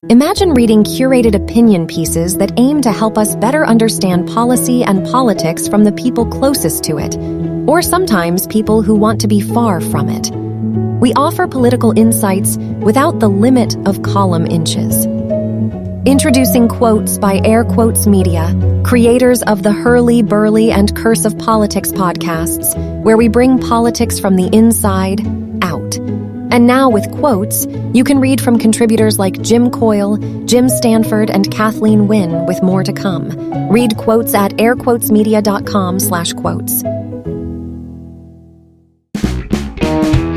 Imagine reading curated opinion pieces that aim to help us better understand policy and politics from the people closest to it, or sometimes people who want to be far from it. We offer political insights without the limit of column inches. Introducing Quotes by Air Quotes Media, creators of the Herle Burly and Curse of Politics podcasts, where we bring politics from the inside out. And now with Quotes, you can read from contributors like Jim Coyle, Jim Stanford, and Kathleen Wynne, with more to come. Read Quotes at airquotesmedia.com/quotes.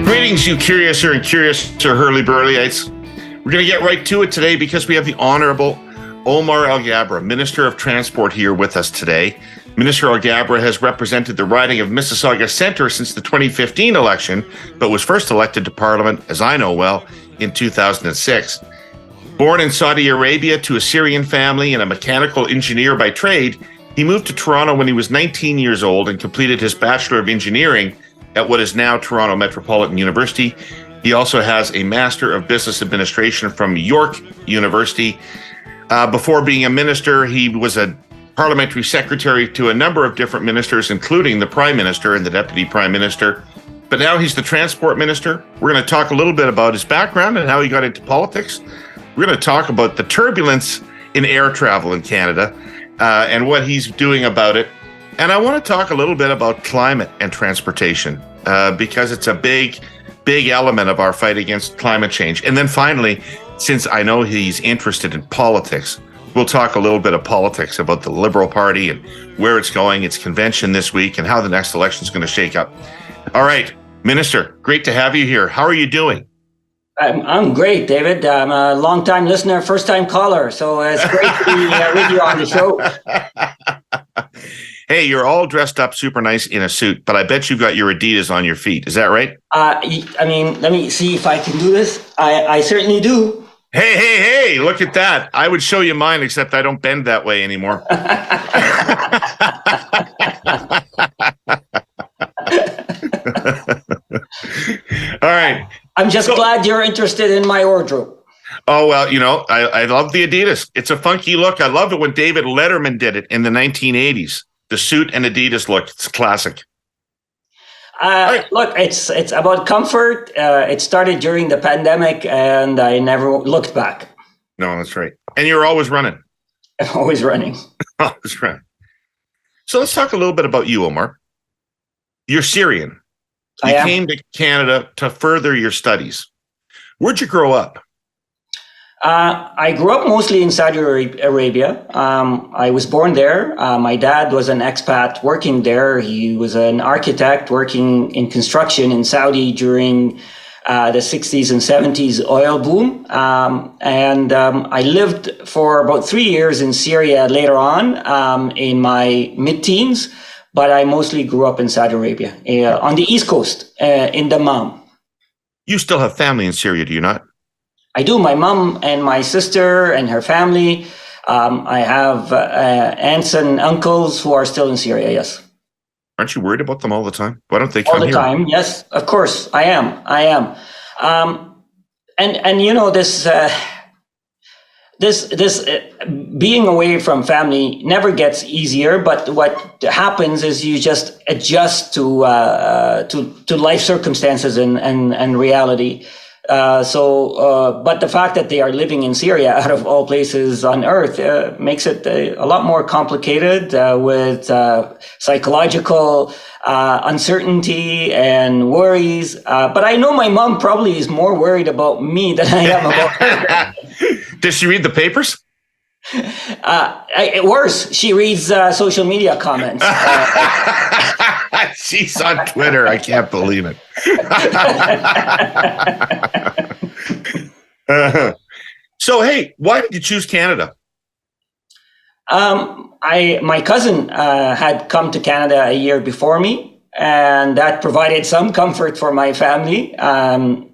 Greetings, you curiouser and curiouser Herle Burly-ites. We're going to get right to it today because we have the Honourable Omar Alghabra, Minister of Transport, here with us today. Minister Alghabra has represented the riding of Mississauga Centre since the 2015 election, but was first elected to Parliament, as I know well, in 2006. Born in Saudi Arabia to a Syrian family and a mechanical engineer by trade, he moved to Toronto when he was 19 years old and completed his Bachelor of Engineering at what is now Toronto Metropolitan University. He also has a Master of Business Administration from York University. Before being a minister, he was a Parliamentary Secretary to a number of different ministers, including the Prime Minister and the Deputy Prime Minister. But now he's the Transport Minister. We're going to talk a little bit about his background and how he got into politics. We're going to talk about the turbulence in air travel in Canada and what he's doing about it. And I want to talk a little bit about climate and transportation because it's a big element of our fight against climate change. And then finally, since I know he's interested in politics, we'll talk a little bit of politics about the Liberal Party and where it's going, its convention this week, and how the next election is going to shake up. All right, Minister, great to have you here. How are you doing? I'm great, David. I'm a long-time listener, first-time caller, so it's great to be with you on the show. Hey, you're all dressed up super nice in a suit, but I bet you've got your Adidas on your feet. Is that right? I mean, let me see if I can do this. I certainly do. Hey, look at that. I would show you mine, except I don't bend that way anymore. All right. I'm just glad you're interested in my wardrobe. Oh, well, you know, I love the Adidas. It's a funky look. I loved it when David Letterman did it in the 1980s. The suit and Adidas look. It's classic. Right. Look, it's about comfort. It started during the pandemic, and I never looked back. No, that's right. And you're always running. I'm always running. Always running. So let's talk a little bit about you, Omar. You're Syrian. You came to Canada to further your studies. Where'd you grow up? I grew up mostly in Saudi Arabia. I was born there. My dad was an expat working there. He was an architect working in construction in Saudi during the 60s and 70s oil boom. And I lived for about 3 years in Syria later on in my mid-teens, but I mostly grew up in Saudi Arabia on the East Coast in Dammam. You still have family in Syria, do you not? I do. My mom and my sister and her family. I have aunts and uncles who are still in Syria, yes. Aren't you worried about them all the time? Why don't they come here? All the time, yes, of course. I am. And you know, this being away from family never gets easier, but what happens is you just adjust to life circumstances and reality. But the fact that they are living in Syria, out of all places on earth, makes it a lot more complicated with psychological uncertainty and worries. But I know my mom probably is more worried about me than I am about her. Does she read the papers? Worse, she reads social media comments. She's on Twitter. I can't believe it. So, hey, why did you choose Canada? My cousin had come to Canada a year before me, and that provided some comfort for my family. And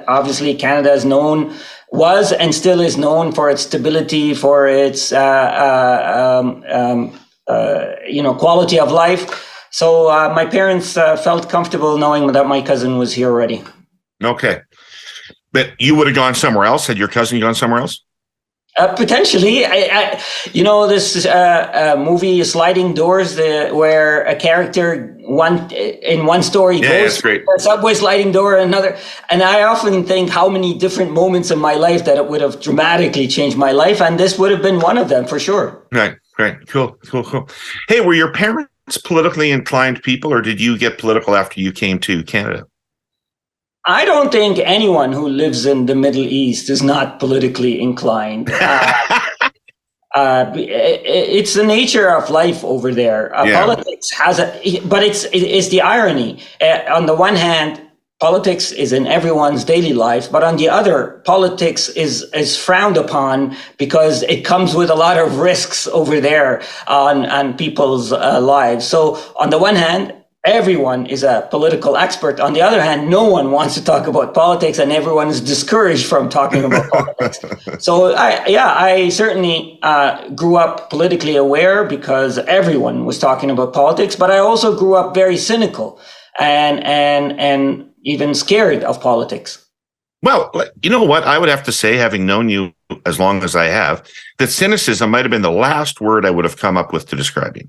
obviously, Canada was and still is known for its stability, for its quality of life. So my parents felt comfortable knowing that my cousin was here already. Okay. But you would have gone somewhere else had your cousin gone somewhere else? Potentially, this movie Sliding Doors, where a character in one story goes great. a subway sliding door, another, and I often think how many different moments in my life that it would have dramatically changed my life, and this would have been one of them for sure. Right, cool. Hey, were your parents politically inclined people, or did you get political after you came to Canada? I don't think anyone who lives in the Middle East is not politically inclined. It's the nature of life over there. Politics but it's the irony. On the one hand, politics is in everyone's daily life, but on the other, politics is frowned upon because it comes with a lot of risks over there on people's lives. So on the one hand, everyone is a political expert. On the other hand, no one wants to talk about politics, and everyone is discouraged from talking about politics. So I certainly grew up politically aware because everyone was talking about politics, but I also grew up very cynical and even scared of politics. Well, you know what? I would have to say, having known you as long as I have, that cynicism might have been the last word I would have come up with to describe you.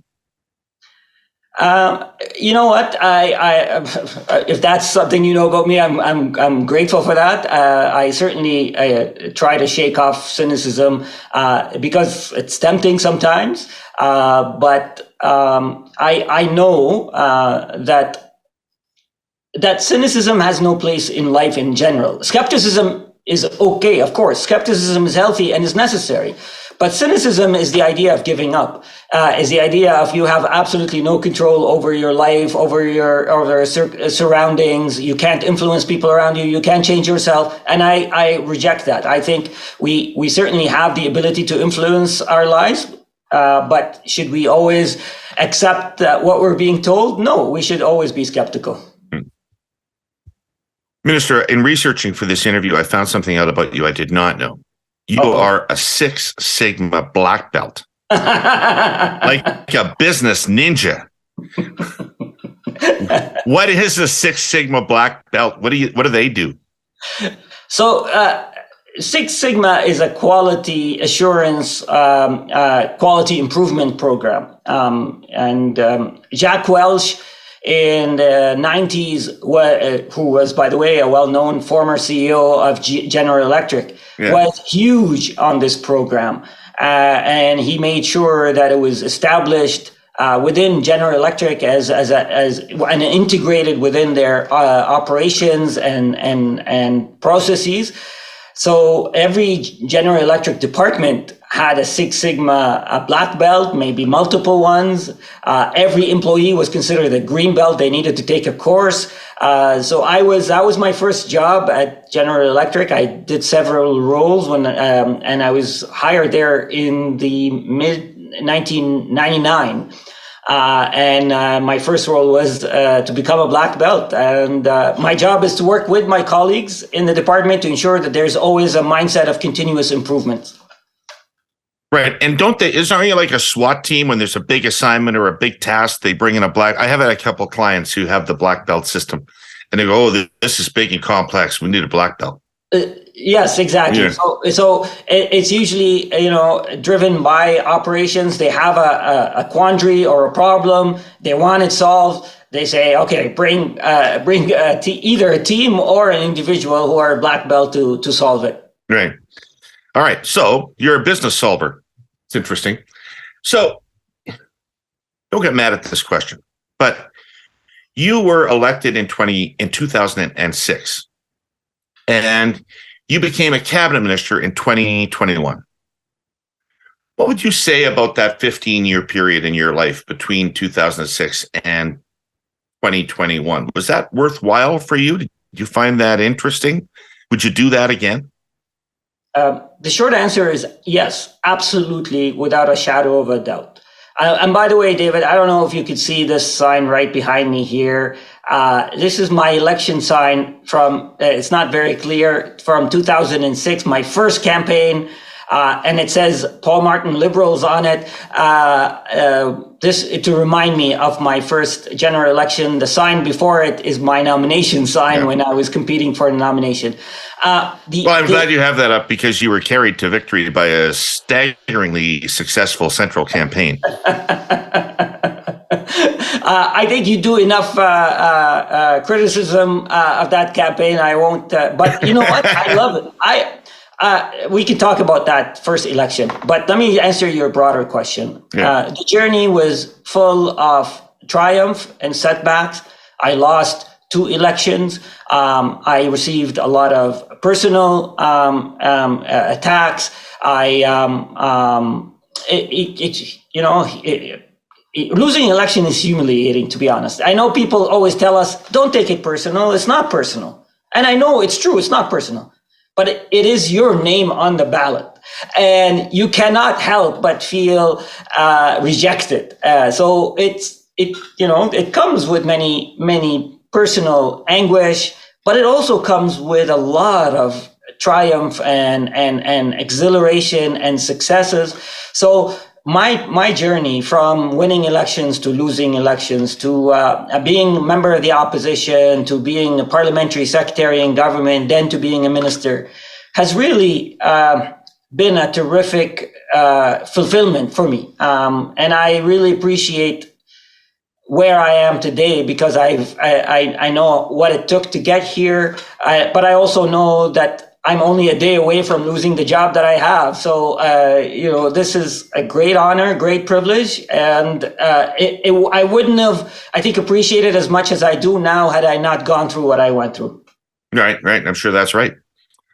You know what? I if that's something you know about me, I'm grateful for that. I certainly try to shake off cynicism because it's tempting sometimes. But I know that cynicism has no place in life in general. Skepticism is okay, of course. Skepticism is healthy and is necessary. But cynicism is the idea of giving up, is the idea of you have absolutely no control over your life, over your surroundings. You can't influence people around you. You can't change yourself. And I reject that. I think we certainly have the ability to influence our lives. But should we always accept what we're being told? No, we should always be skeptical. Minister, in researching for this interview, I found something out about you I did not know. You are a Six Sigma black belt, like a business ninja. What is a Six Sigma black belt? What do they do? So, Six Sigma is a quality assurance, quality improvement program, and Jack Welch in the 90s, who was, by the way, a well-known former CEO of General Electric, was huge on this program. And he made sure that it was established within General Electric as and integrated within their operations and processes. So every General Electric department had a Six Sigma black belt, maybe multiple ones. Every employee was considered a green belt. They needed to take a course. So that was my first job at General Electric. I did several roles and I was hired there in the mid 1999. My first role was to become a black belt. And my job is to work with my colleagues in the department to ensure that there's always a mindset of continuous improvement. Right. And isn't there like a SWAT team when there's a big assignment or a big task, they bring in I have had a couple of clients who have the black belt system and they go, oh, this is big and complex. We need a black belt. Yes, exactly. Yeah. So it's usually, driven by operations. They have a quandary or a problem. They want it solved. They say, okay, bring either a team or an individual who are black belt to solve it. Right. All right. So you're a business solver. It's interesting. So don't get mad at this question, but you were elected in 2006 and you became a cabinet minister in 2021. What would you say about that 15-year period in your life between 2006 and 2021? Was that worthwhile for you? Did you find that interesting? Would you do that again? The short answer is yes, absolutely, without a shadow of a doubt. And by the way, David, I don't know if you could see this sign right behind me here. This is my election sign from, it's not very clear, from 2006, my first campaign. and it says Paul Martin Liberals on it. This to remind me of my first general election. The sign before it is my nomination sign when I was competing for the nomination. I'm glad you have that up because you were carried to victory by a staggeringly successful central campaign. I think you do enough criticism of that campaign. I won't. But you know what? I love it. We can talk about that first election. But let me answer your broader question. Yeah. The journey was full of triumph and setbacks. I lost 2 elections. I received a lot of personal attacks. Losing election is humiliating, to be honest. I know people always tell us, don't take it personal. It's not personal. And I know it's true. It's not personal. But it is your name on the ballot. And you cannot help but feel rejected. So it comes with many personal anguish, but it also comes with a lot of triumph and exhilaration and successes. So my journey from winning elections to losing elections to being a member of the opposition to being a parliamentary secretary in government, then to being a minister, has really been a terrific fulfillment for me. And I really appreciate where I am today because I know what it took to get here, but I also know that I'm only a day away from losing the job that I have. So, this is a great honor, great privilege. And I wouldn't have, I think, appreciated as much as I do now had I not gone through what I went through. Right. I'm sure that's right.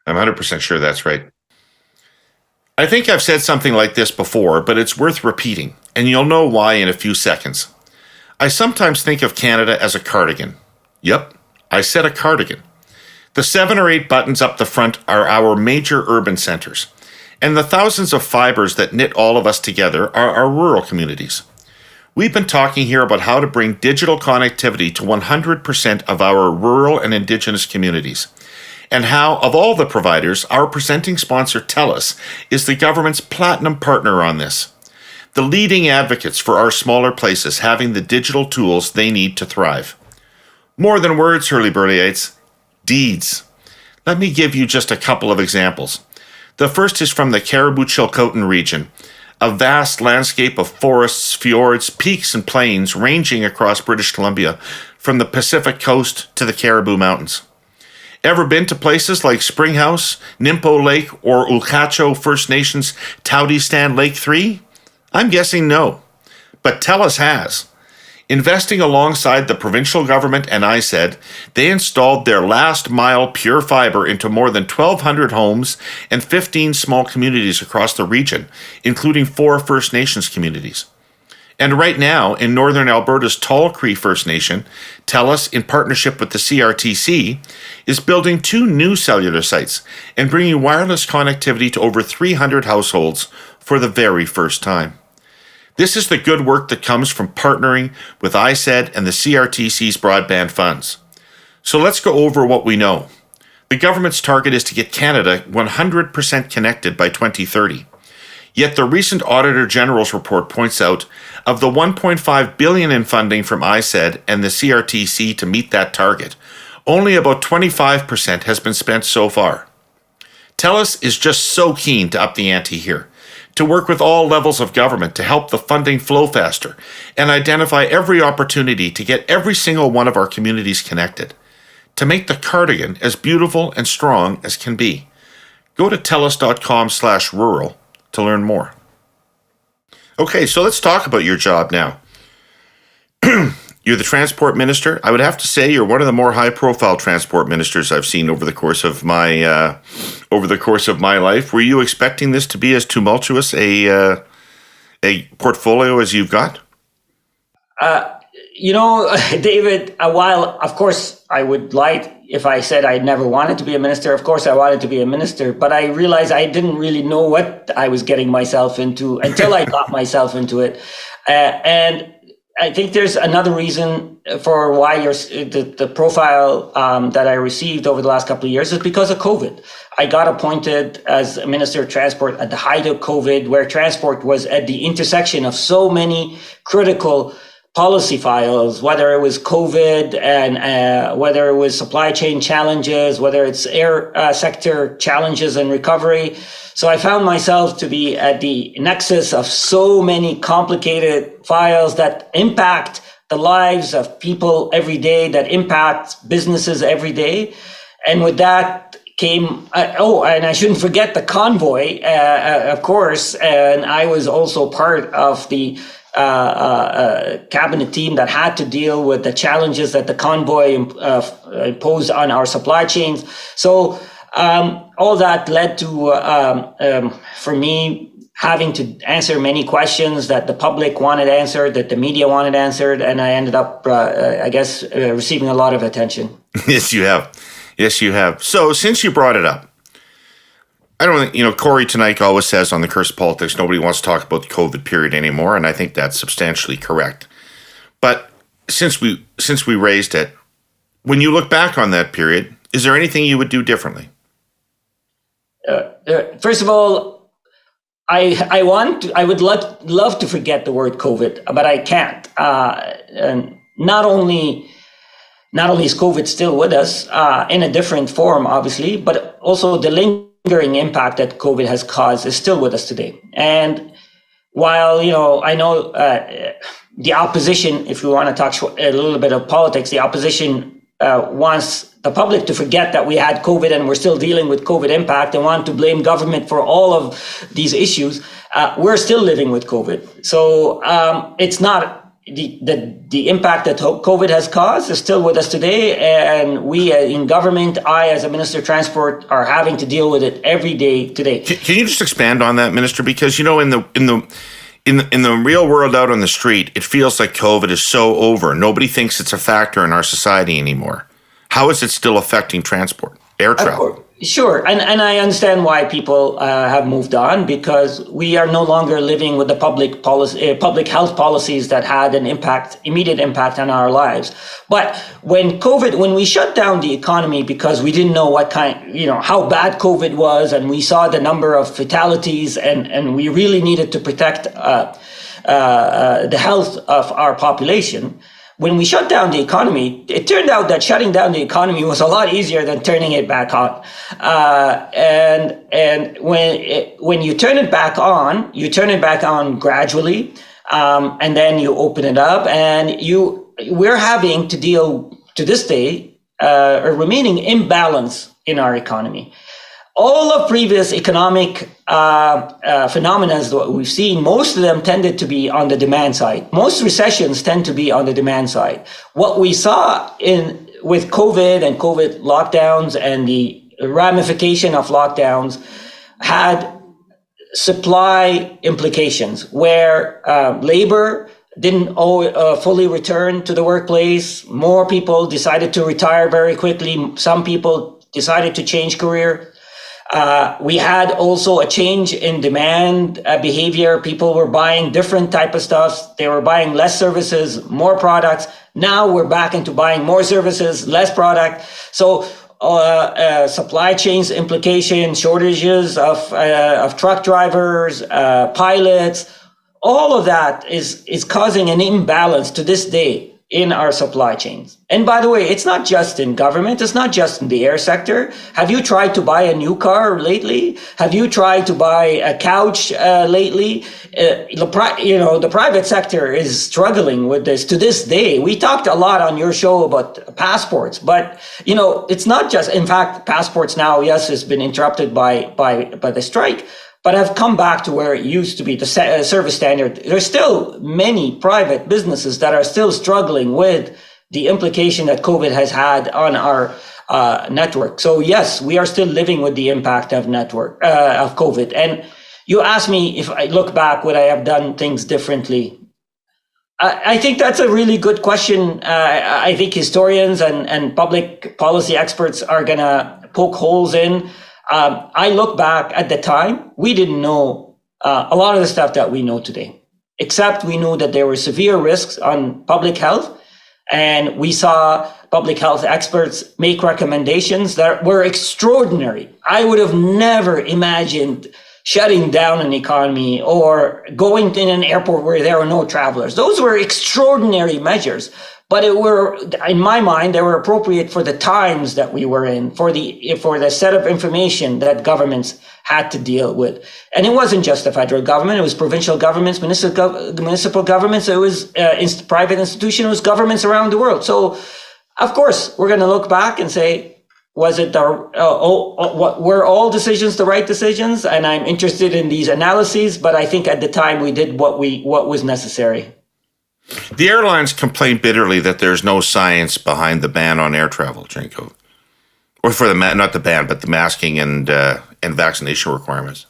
I'm 100% sure that's right. I think I've said something like this before, but it's worth repeating, and you'll know why in a few seconds. I sometimes think of Canada as a cardigan. Yep, I said a cardigan. The 7 or 8 buttons up the front are our major urban centers, and the thousands of fibers that knit all of us together are our rural communities. We've been talking here about how to bring digital connectivity to 100% of our rural and Indigenous communities, and how, of all the providers, our presenting sponsor TELUS is the government's platinum partner on this. The leading advocates for our smaller places having the digital tools they need to thrive. More than words, Herle Burly-ites. Deeds. Let me give you just a couple of examples. The first is from the Caribou-Chilcotin region, a vast landscape of forests, fjords, peaks, and plains ranging across British Columbia from the Pacific coast to the Caribou Mountains. Ever been to places like Springhouse, Nimpo Lake, or Ulcacho First Nations Towdy-Stand Lake 3? I'm guessing no, but TELUS has. Investing alongside the provincial government and ISED, they installed their last-mile pure fiber into more than 1,200 homes and 15 small communities across the region, including 4 First Nations communities. And right now, in northern Alberta's Tall Cree First Nation, TELUS, in partnership with the CRTC, is building 2 new cellular sites and bringing wireless connectivity to over 300 households for the very first time. This is the good work that comes from partnering with ISED and the CRTC's broadband funds. So let's go over what we know. The government's target is to get Canada 100% connected by 2030. Yet the recent Auditor General's report points out, of the $1.5 billion in funding from ISED and the CRTC to meet that target, only about 25% has been spent so far. TELUS is just so keen to up the ante here, to work with all levels of government to help the funding flow faster and identify every opportunity to get every single one of our communities connected, to make the cardigan as beautiful and strong as can be. Go to telus.com/rural to learn more. Okay, so let's talk about your job now. You're the transport minister. I would have to say you're one of the more high-profile transport ministers I've seen over the course of my life. Were you expecting this to be as tumultuous a portfolio as you've got? David, while of course I would lie if I said I never wanted to be a minister. Of course I wanted to be a minister, but I realized I didn't really know what I was getting myself into until I got myself into it. And I think there's another reason for why the profile that I received over the last couple of years is because of COVID. I got appointed as Minister of Transport at the height of COVID, where transport was at the intersection of so many critical policy files, whether it was COVID and whether it was supply chain challenges, whether it's air sector challenges and recovery. So I found myself to be at the nexus of so many complicated files that impact the lives of people every day, that impact businesses every day. And with that came, and I shouldn't forget the convoy, of course. And I was also part of the cabinet team that had to deal with the challenges that the convoy imposed on our supply chains. So all that led to, for me, having to answer many questions that the public wanted answered, that the media wanted answered, and I ended up, receiving a lot of attention. Yes, you have. Yes, you have. So since you brought it up, I don't think, Corey tonight always says on the Curse of Politics, nobody wants to talk about the COVID period anymore, and I think that's substantially correct. But since we raised it, when you look back on that period, is there anything you would do differently? First of all, I would love to forget the word COVID, but I can't. And not only is COVID still with us in a different form, obviously, but also the lingering impact that COVID has caused is still with us today. And while, I know the opposition, if we want to talk a little bit of politics, the opposition wants the public to forget that we had COVID and we're still dealing with COVID impact and want to blame government for all of these issues. We're still living with COVID. So it's not the impact that COVID has caused is still with us today, and we in government, I as a Minister of Transport, are having to deal with it every day today. Can you just expand on that, Minister? Because in the real world out on the street, it feels like COVID is so over. Nobody thinks it's a factor in our society anymore. How is it still affecting transport, air travel? Sure, and I understand why people have moved on, because we are no longer living with the public health policies that had an immediate impact on our lives. But when we shut down the economy because we didn't know how bad COVID was, and we saw the number of fatalities, and we really needed to protect the health of our population. When we shut down the economy, it turned out that shutting down the economy was a lot easier than turning it back on. And when you turn it back on gradually, and then you open it up, and we're having to deal to this day a remaining imbalance in our economy. All of previous economic phenomena that we've seen, most of them tended to be on the demand side. Most recessions tend to be on the demand side. What we saw with COVID and COVID lockdowns and the ramification of lockdowns had supply implications, where labor didn't fully return to the workplace. More people decided to retire very quickly. Some people decided to change career. We had also a change in demand behavior. People were buying different type of stuff. They were buying less services, more products. Now we're back into buying more services, less product. So supply chains implications, shortages of truck drivers, pilots, all of that is causing an imbalance to this day in our supply chains. And by the way, it's not just in government, it's not just in the air sector. Have you tried to buy a new car lately? Have you tried to buy a couch lately? The private sector is struggling with this to this day. We talked a lot on your show about passports, but it's not just, in fact, passports now, yes, has been interrupted by the strike, but have come back to where it used to be, the service standard. There's still many private businesses that are still struggling with the implication that COVID has had on our network. So yes, we are still living with the impact of COVID. And you asked me if I look back, would I have done things differently? I think that's a really good question. I think historians and public policy experts are gonna poke holes in. I look back at the time, we didn't know a lot of the stuff that we know today. except we knew that there were severe risks on public health. And we saw public health experts make recommendations that were extraordinary. I would have never imagined shutting down an economy or going in an airport where there were no travelers. Those were extraordinary measures, but in my mind, they were appropriate for the times that we were in, for the set of information that governments had to deal with. And it wasn't just the federal government, it was provincial governments, municipal governments, it was private institutions, it was governments around the world. So, of course, we're going to look back and say, were all decisions the right decisions? And I'm interested in these analyses, but I think at the time we did what was necessary. The airlines complain bitterly that there's no science behind the ban on air travel, Jenko. Or for not the ban, but the masking and vaccination requirements.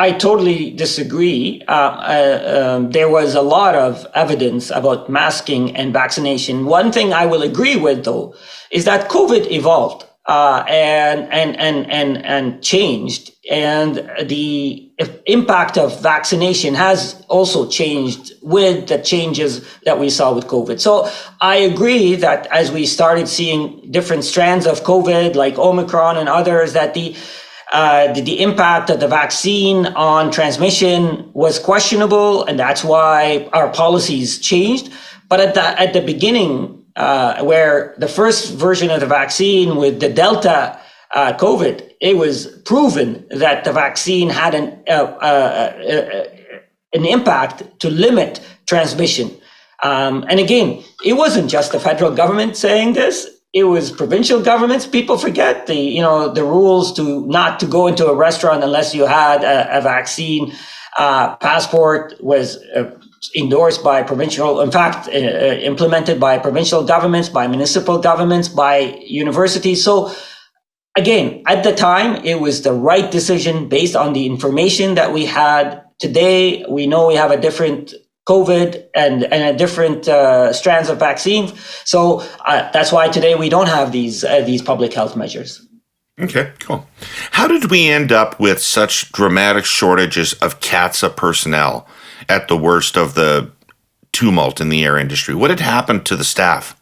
I totally disagree. There was a lot of evidence about masking and vaccination. One thing I will agree with, though, is that COVID evolved and changed, and the impact of vaccination has also changed with the changes that we saw with COVID. So I agree that as we started seeing different strands of COVID, like Omicron and others, that the impact of the vaccine on transmission was questionable, and that's why our policies changed. But at the beginning, where the first version of the vaccine with the Delta COVID, it was proven that the vaccine had an impact to limit transmission. And again, it wasn't just the federal government saying this. It was provincial governments. People forget the rules not to go into a restaurant unless you had a vaccine. Passport was endorsed by provincial, in fact, implemented by provincial governments, by municipal governments, by universities. So again, at the time, it was the right decision based on the information that we had. Today, we know we have a different COVID and a different strands of vaccines. So that's why today we don't have these public health measures. Okay, cool. How did we end up with such dramatic shortages of CATSA personnel at the worst of the tumult in the air industry? What had happened to the staff?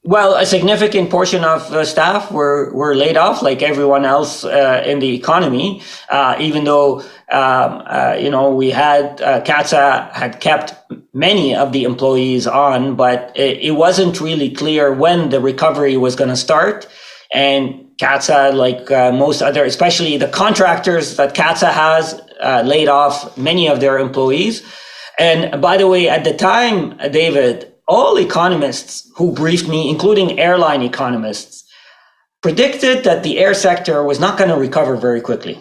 Well, a significant portion of the staff were laid off, like everyone else in the economy. Even though we had CATSA had kept many of the employees on, but it wasn't really clear when the recovery was going to start. And CATSA, like most other, especially the contractors that CATSA has, laid off many of their employees. And by the way, at the time, David, all economists who briefed me, including airline economists, predicted that the air sector was not going to recover very quickly.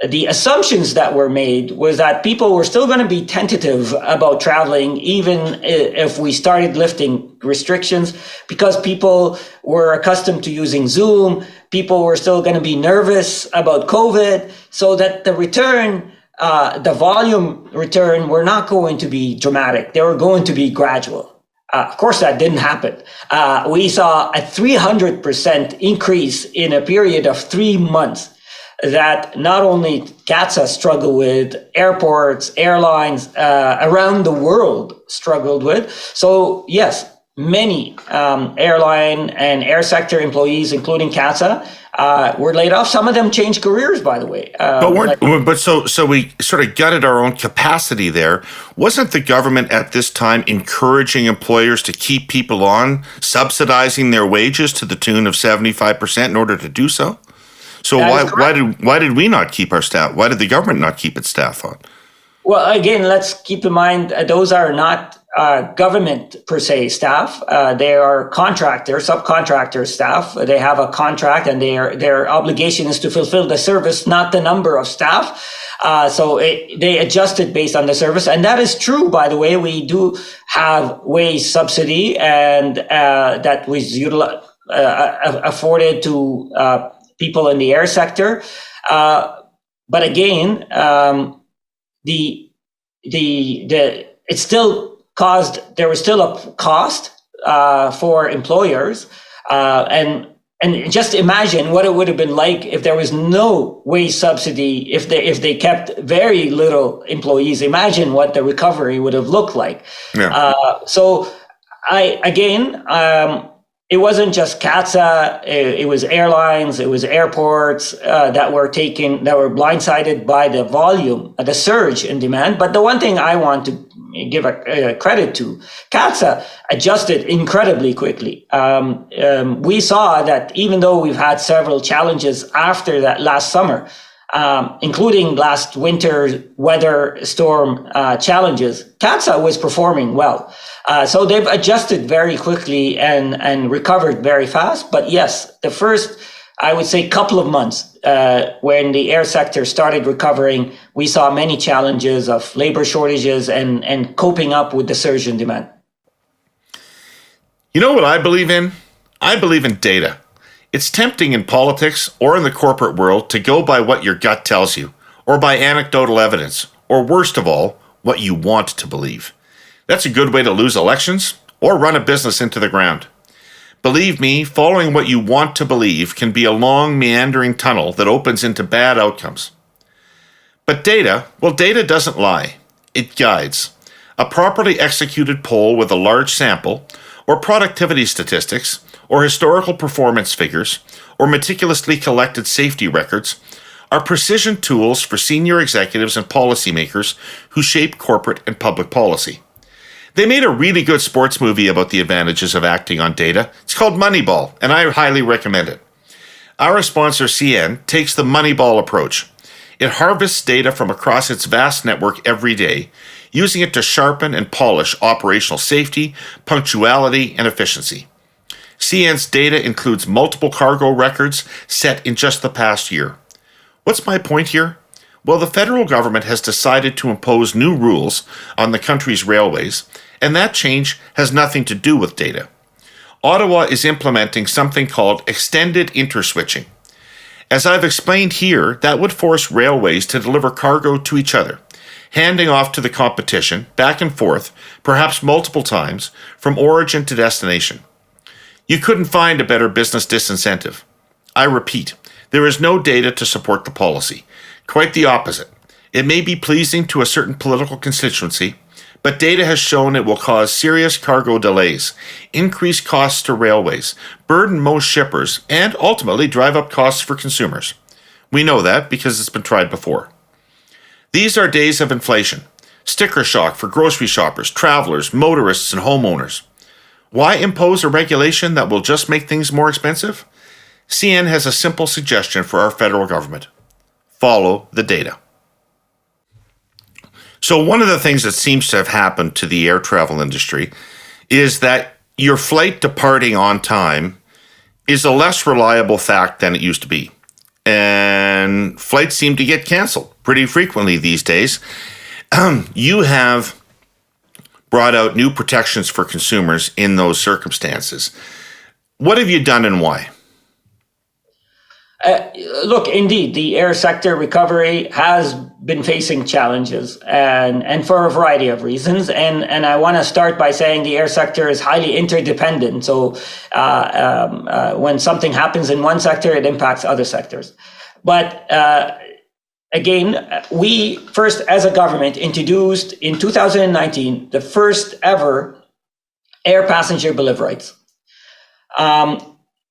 The assumptions that were made was that people were still going to be tentative about traveling, even if we started lifting restrictions, because people were accustomed to using Zoom. People were still going to be nervous about COVID, so that the return, the volume return, were not going to be dramatic. They were going to be gradual. Of course, that didn't happen. We saw a 300% increase in a period of 3 months that not only CATSA struggled with, airports, airlines around the world struggled with. So yes, many airline and air sector employees, including CATSA, were laid off. Some of them changed careers, by the way. So we sort of gutted our own capacity there. Wasn't the government at this time encouraging employers to keep people on, subsidizing their wages to the tune of 75% in order to do so? So why did we not keep our staff? Why did the government not keep its staff on? Well, again, let's keep in mind those are not government per se staff. They are subcontractor staff. They have a contract, and their obligation is to fulfill the service, not the number of staff. So they adjusted based on the service, and that is true. By the way, we do have wage subsidy, and that was afforded to people in the air sector. But again, there was still a cost for employers, and And just imagine what it would have been like if there was no wage subsidy, if they kept very little employees. Imagine what the recovery would have looked like. Yeah. It wasn't just CATSA, it was airlines, it was airports that were blindsided by the volume, the surge in demand. But the one thing I want to give a credit to, CATSA adjusted incredibly quickly. We saw that even though we've had several challenges after that last summer, including last winter weather storm challenges, CATSA was performing well. So they've adjusted very quickly and recovered very fast. But yes, the first, I would say, couple of months when the air sector started recovering, we saw many challenges of labor shortages and coping up with the surge in demand. You know what I believe in? I believe in data. It's tempting in politics or in the corporate world to go by what your gut tells you, or by anecdotal evidence, or worst of all, what you want to believe. That's a good way to lose elections or run a business into the ground. Believe me, following what you want to believe can be a long, meandering tunnel that opens into bad outcomes. But data doesn't lie. It guides. A properly executed poll with a large sample, or productivity statistics, or historical performance figures, or meticulously collected safety records are precision tools for senior executives and policymakers who shape corporate and public policy. They made a really good sports movie about the advantages of acting on data. It's called Moneyball, and I highly recommend it. Our sponsor, CN, takes the Moneyball approach. It harvests data from across its vast network every day, using it to sharpen and polish operational safety, punctuality, and efficiency. CN's data includes multiple cargo records set in just the past year. What's my point here? Well, the federal government has decided to impose new rules on the country's railways, and that change has nothing to do with data. Ottawa is implementing something called extended interswitching. As I've explained here, that would force railways to deliver cargo to each other, handing off to the competition, back and forth, perhaps multiple times, from origin to destination. You couldn't find a better business disincentive. I repeat, there is no data to support the policy. Quite the opposite. It may be pleasing to a certain political constituency, but data has shown it will cause serious cargo delays, increase costs to railways, burden most shippers, and ultimately drive up costs for consumers. We know that because it's been tried before. These are days of inflation, sticker shock for grocery shoppers, travelers, motorists, and homeowners. Why impose a regulation that will just make things more expensive? CN has a simple suggestion for our federal government. Follow the data. So one of the things that seems to have happened to the air travel industry is that your flight departing on time is a less reliable fact than it used to be. And flights seem to get canceled pretty frequently these days. You have brought out new protections for consumers in those circumstances. What have you done and why? Look, indeed, the air sector recovery has been facing challenges and for a variety of reasons. And I want to start by saying the air sector is highly interdependent. So when something happens in one sector, it impacts other sectors. But again, we first, as a government, introduced in 2019 the first ever air passenger bill of rights.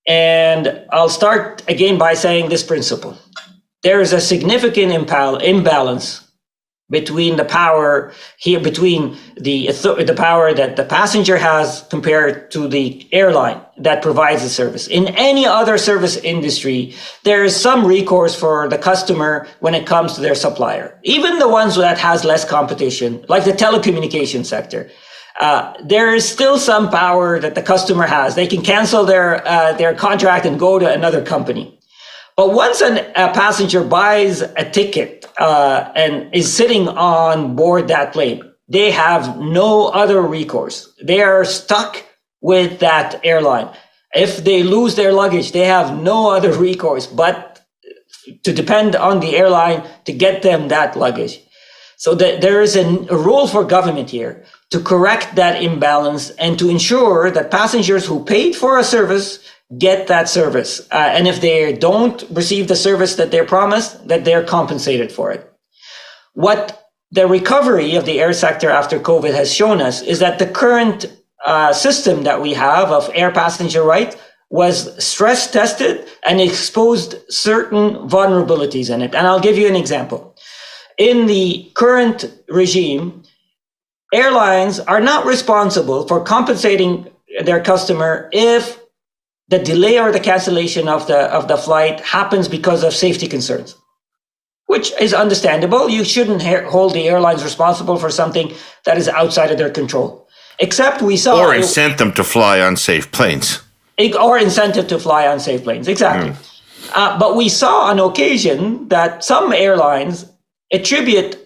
And I'll start again by saying this principle. There is a significant imbalance between the power here, between the power that the passenger has compared to the airline that provides the service. In any other service industry, there is some recourse for the customer when it comes to their supplier. Even the ones that has less competition, like the telecommunication sector. There is still some power that the customer has. They can cancel their contract and go to another company. But once a passenger buys a ticket and is sitting on board that plane, they have no other recourse. They are stuck with that airline. If they lose their luggage, they have no other recourse but to depend on the airline to get them that luggage. So there is a role for government here to correct that imbalance and to ensure that passengers who paid for a service get that service. And if they don't receive the service that they're promised, that they're compensated for it. What the recovery of the air sector after COVID has shown us is that the current system that we have of air passenger rights was stress tested and exposed certain vulnerabilities in it. And I'll give you an example. In the current regime, airlines are not responsible for compensating their customer if the delay or the cancellation of the flight happens because of safety concerns, which is understandable. You shouldn't hold the airlines responsible for something that is outside of their control. Except we saw... Or incent them to fly unsafe planes. Or incentive to fly unsafe planes, exactly. But we saw on occasion that some airlines attribute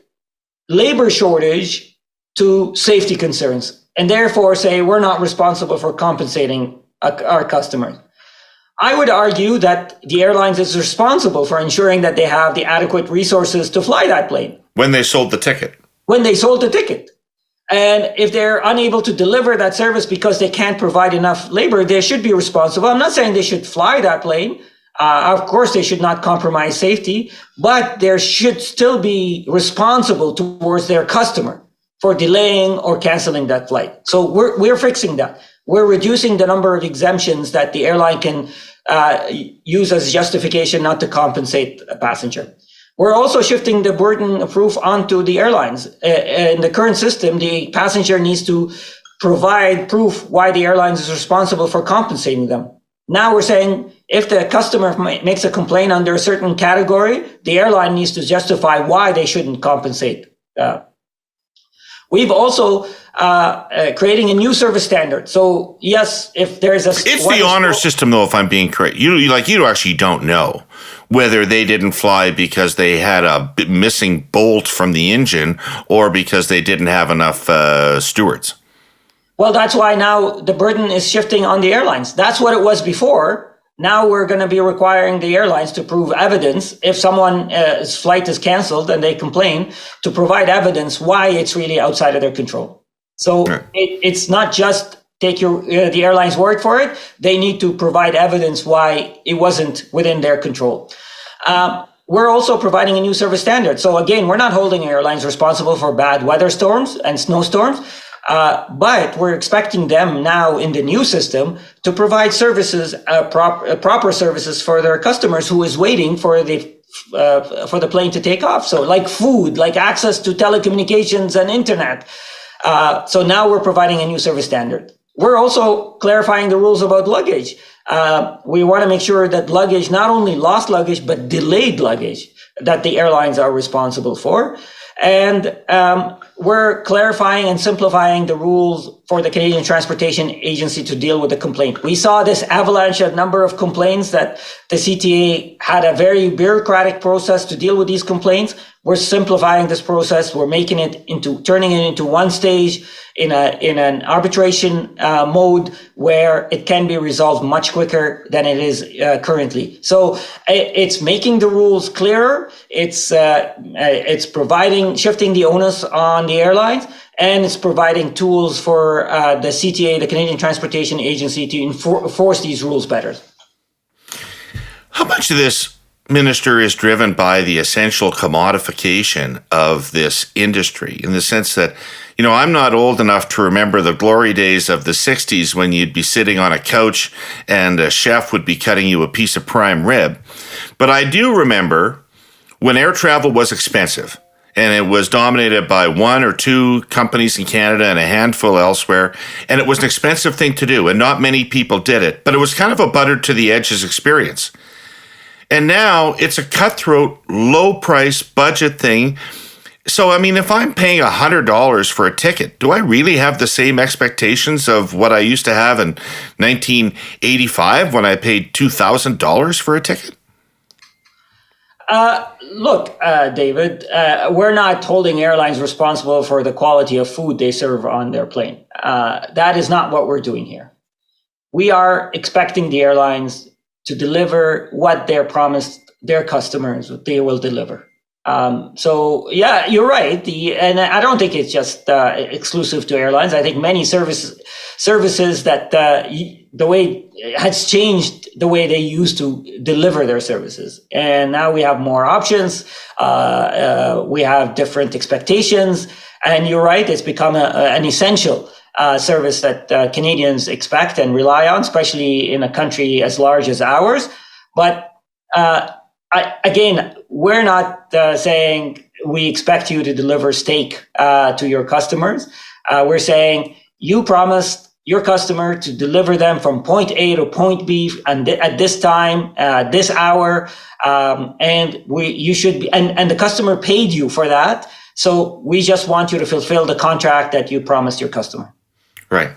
labor shortage to safety concerns and therefore say we're not responsible for compensating our customers. I would argue that the airlines is responsible for ensuring that they have the adequate resources to fly that plane. When they sold the ticket. When they sold the ticket. And if they're unable to deliver that service because they can't provide enough labor, they should be responsible. I'm not saying they should fly that plane. Of course, they should not compromise safety, but they should still be responsible towards their customer for delaying or canceling that flight. So we're fixing that. We're reducing the number of exemptions that the airline can use as justification not to compensate a passenger. We're also shifting the burden of proof onto the airlines. In the current system, the passenger needs to provide proof why the airlines is responsible for compensating them. Now we're saying if the customer makes a complaint under a certain category, the airline needs to justify why they shouldn't compensate. We've also creating a new service standard. So yes, if there's a... It's the honor system, though, if I'm being correct. You actually don't know whether they didn't fly because they had a missing bolt from the engine or because they didn't have enough stewards. Well, that's why now the burden is shifting on the airlines. That's what it was before. Now we're going to be requiring the airlines to prove evidence if someone's flight is canceled and they complain, to provide evidence why it's really outside of their control. So it's not just take the airline's word for it. They need to provide evidence why it wasn't within their control. We're also providing a new service standard. So again, we're not holding airlines responsible for bad weather storms and snowstorms. But we're expecting them now in the new system to provide services, proper services for their customers who is waiting for the plane to take off. So like food, like access to telecommunications and internet. So now we're providing a new service standard. We're also clarifying the rules about luggage. We want to make sure that luggage, not only lost luggage, but delayed luggage, that the airlines are responsible for. And we're clarifying and simplifying the rules for the Canadian Transportation Agency to deal with the complaint. We saw this avalanche of number of complaints that the CTA had a very bureaucratic process to deal with these complaints. We're simplifying this process. We're turning it into one stage in an arbitration mode where it can be resolved much quicker than it is currently. So it's making the rules clearer. It's shifting the onus on the airlines, and it's providing tools for the CTA, the Canadian Transportation Agency, to enforce these rules better. How much of this, Minister, is driven by the essential commodification of this industry, in the sense that, I'm not old enough to remember the glory days of the 60s when you'd be sitting on a couch and a chef would be cutting you a piece of prime rib. But I do remember when air travel was expensive and it was dominated by one or two companies in Canada and a handful elsewhere, and it was an expensive thing to do, and not many people did it, but it was kind of a buttered to the edges experience. And now it's a cutthroat, low-price budget thing. So, if I'm paying $100 for a ticket, do I really have the same expectations of what I used to have in 1985 when I paid $2,000 for a ticket? Look, David, we're not holding airlines responsible for the quality of food they serve on their plane. That is not what we're doing here. We are expecting the airlines to deliver what they're promised their customers they will deliver. So yeah, you're right. And I don't think it's just exclusive to airlines. I think many services that has changed the way they used to deliver their services. And now we have more options. We have different expectations. And you're right, it's become an essential service that Canadians expect and rely on, especially in a country as large as ours. But again, we're not saying we expect you to deliver steak to your customers. We're saying you promised your customer to deliver them from point A to point B and at this time, this hour, and you should be, and the customer paid you for that. So we just want you to fulfill the contract that you promised your customer. Right.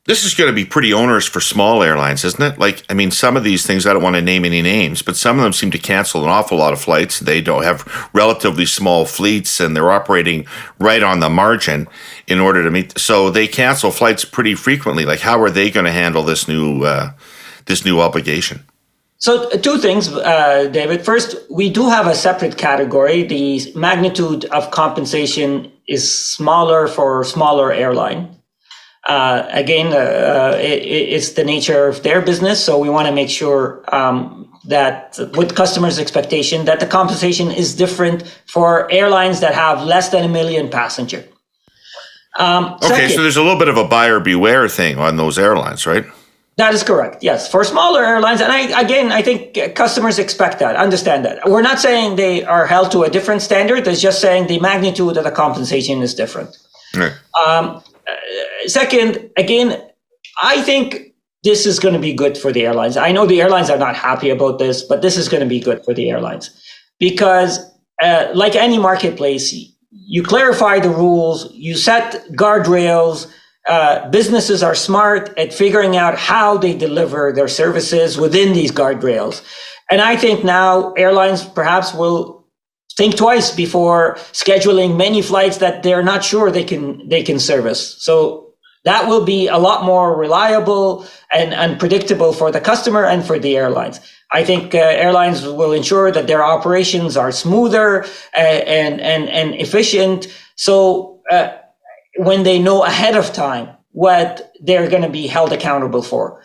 This is going to be pretty onerous for small airlines, isn't it? Like, I mean, some of these things, I don't want to name any names, but some of them seem to cancel an awful lot of flights. They don't have relatively small fleets and they're operating right on the margin in order to meet. So they cancel flights pretty frequently. Like, how are they going to handle this new obligation? So two things, David. First, we do have a separate category. The magnitude of compensation is smaller for smaller airline. It's the nature of their business. So we want to make sure that with customers' expectation that the compensation is different for airlines that have less than 1 million passengers. Okay, so there's a little bit of a buyer beware thing on those airlines, right? That is correct. Yes, for smaller airlines, and I think customers expect that, understand that. We're not saying they are held to a different standard. It's just saying the magnitude of the compensation is different. Right. Second, again, I think this is going to be good for the airlines. I know the airlines are not happy about this, but this is going to be good for the airlines because, like any marketplace, you clarify the rules, you set guardrails. Businesses are smart at figuring out how they deliver their services within these guardrails. And I think now airlines perhaps will think twice before scheduling many flights that they're not sure they can service. So that will be a lot more reliable and predictable for the customer and for the airlines. I think airlines will ensure that their operations are smoother and efficient. So when they know ahead of time what they're going to be held accountable for.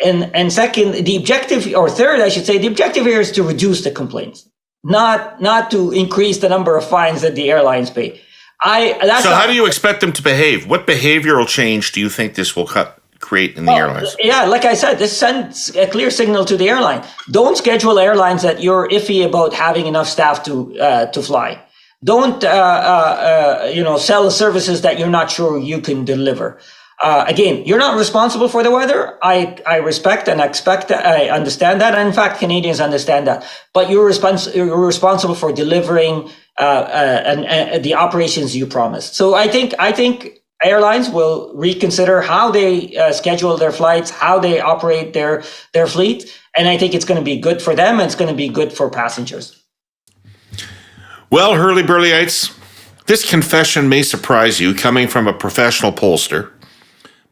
And second, the objective here is to reduce the complaints, not to increase the number of fines that the airlines pay. How do you expect them to behave? What behavioral change do you think this will create in the airlines? Yeah, like I said, this sends a clear signal to the airline. Don't schedule airlines that you're iffy about having enough staff to fly. Don't sell services that you're not sure you can deliver. Again, you're not responsible for the weather. I respect and expect that. I understand that. And in fact, Canadians understand that. But you're responsible for delivering the operations you promised. So I think airlines will reconsider how they schedule their flights, how they operate their fleet, and I think it's going to be good for them and it's going to be good for passengers. Well, Herle Burly-ites, this confession may surprise you coming from a professional pollster,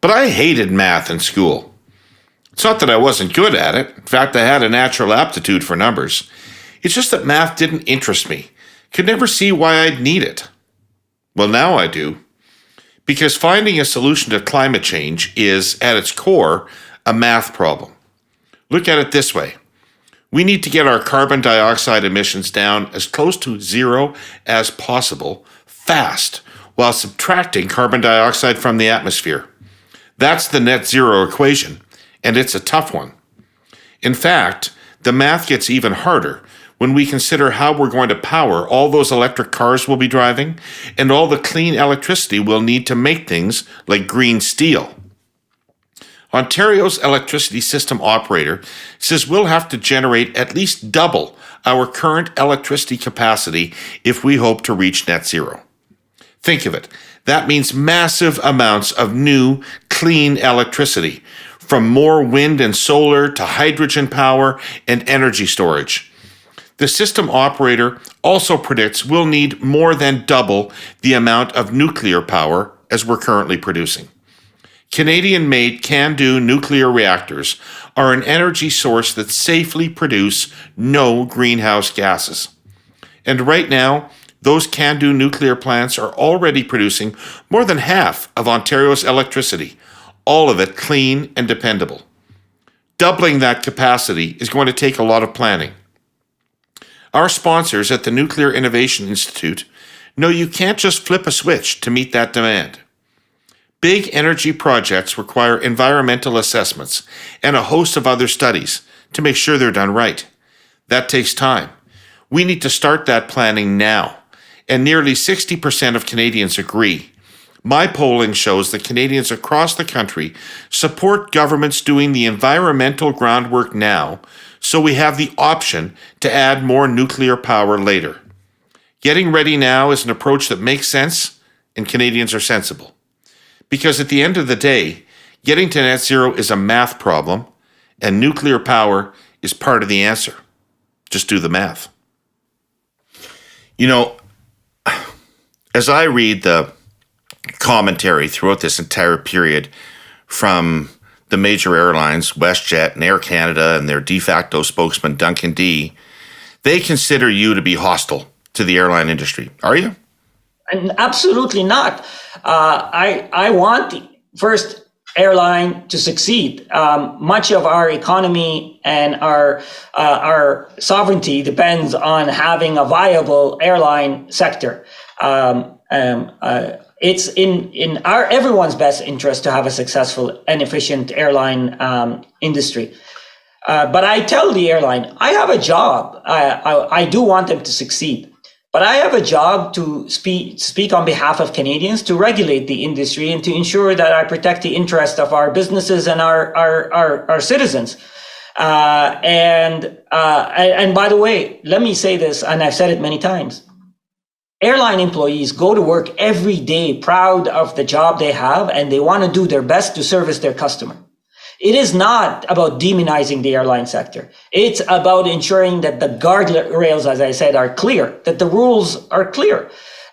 but I hated math in school. It's not that I wasn't good at it. In fact, I had a natural aptitude for numbers. It's just that math didn't interest me. Could never see why I'd need it. Well, now I do. Because finding a solution to climate change is, at its core, a math problem. Look at it this way. We need to get our carbon dioxide emissions down as close to zero as possible, fast, while subtracting carbon dioxide from the atmosphere. That's the net zero equation, and it's a tough one. In fact, the math gets even harder when we consider how we're going to power all those electric cars we'll be driving and all the clean electricity we'll need to make things like green steel. Ontario's electricity system operator says we'll have to generate at least double our current electricity capacity if we hope to reach net zero. Think of it. That means massive amounts of new, clean electricity, from more wind and solar to hydrogen power and energy storage. The system operator also predicts we'll need more than double the amount of nuclear power as we're currently producing. Canadian-made CANDU nuclear reactors are an energy source that safely produce no greenhouse gases. And right now, those CANDU nuclear plants are already producing more than half of Ontario's electricity, all of it clean and dependable. Doubling that capacity is going to take a lot of planning. Our sponsors at the Nuclear Innovation Institute know you can't just flip a switch to meet that demand. Big energy projects require environmental assessments and a host of other studies to make sure they're done right. That takes time. We need to start that planning now, and nearly 60% of Canadians agree. My polling shows that Canadians across the country support governments doing the environmental groundwork now, so we have the option to add more nuclear power later. Getting ready now is an approach that makes sense, and Canadians are sensible. Because at the end of the day, getting to net zero is a math problem, and nuclear power is part of the answer. Just do the math. You know, as I read the commentary throughout this entire period from the major airlines, WestJet and Air Canada, and their de facto spokesman, Duncan D., they consider you to be hostile to the airline industry. Are you? Absolutely not. I want the first airline to succeed. Much of our economy and our sovereignty depends on having a viable airline sector. It's in everyone's best interest to have a successful and efficient airline industry. But I tell the airline, I have a job. I do want them to succeed. But I have a job to speak on behalf of Canadians, to regulate the industry and to ensure that I protect the interest of our businesses and our citizens. And by the way, let me say this, and I've said it many times. Airline employees go to work every day proud of the job they have, and they want to do their best to service their customer. It is not about demonizing the airline sector. It's about ensuring that the guardrails, as I said, are clear, that the rules are clear.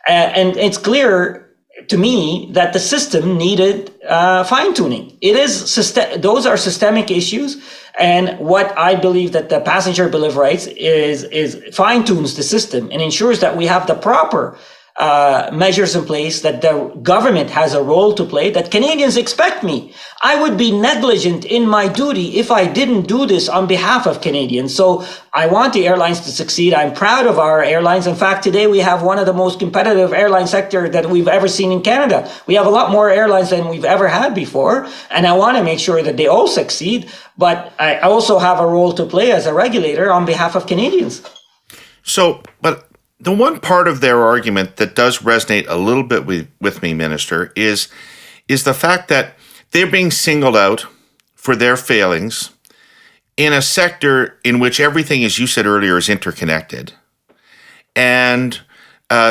And it's clear to me that the system needed fine-tuning. Those are systemic issues. And what I believe that the Passenger Bill of Rights is fine-tunes the system and ensures that we have the proper measures in place, that the government has a role to play, that Canadians expect me. I would be negligent in my duty if I didn't do this on behalf of Canadians. So I want the airlines to succeed. I'm proud of our airlines. In fact, today we have one of the most competitive airline sector that we've ever seen in Canada. We have a lot more airlines than we've ever had before. And I want to make sure that they all succeed. But I also have a role to play as a regulator on behalf of Canadians. But the one part of their argument that does resonate a little bit with me, Minister, is the fact that they're being singled out for their failings in a sector in which everything, as you said earlier, is interconnected. And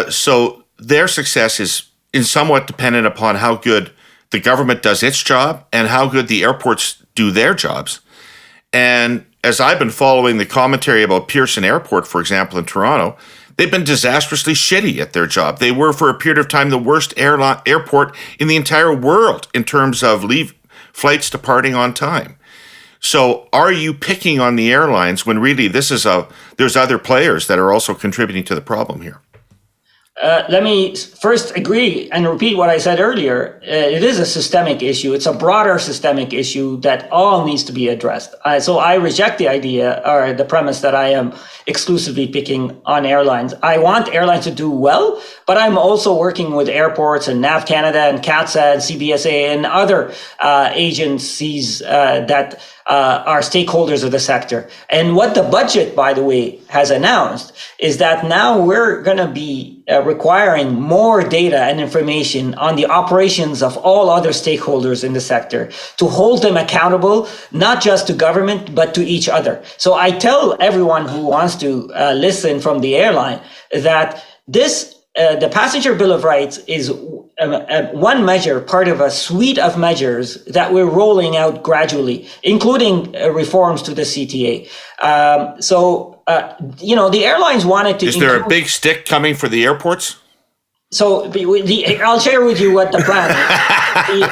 so their success is somewhat dependent upon how good the government does its job and how good the airports do their jobs. And as I've been following the commentary about Pearson Airport, for example, in Toronto, they've been disastrously shitty at their job. They were, for a period of time, the worst airport in the entire world in terms of flights departing on time. So are you picking on the airlines when really there's other players that are also contributing to the problem here? Let me first agree and repeat what I said earlier. It is a systemic issue. It's a broader systemic issue that all needs to be addressed. So I reject the idea or the premise that I am exclusively picking on airlines. I want airlines to do well, but I'm also working with airports and NAV Canada and CATSA and CBSA and other agencies that are stakeholders of the sector. And what the budget, by the way, has announced is that now we're going to be requiring more data and information on the operations of all other stakeholders in the sector to hold them accountable, not just to government, but to each other. So I tell everyone who wants to listen from the airline that the Passenger Bill of Rights is one measure, part of a suite of measures that we're rolling out gradually, including reforms to the CTA. The airlines wanted to. Is there a big stick coming for the airports? So I'll share with you what the plan is.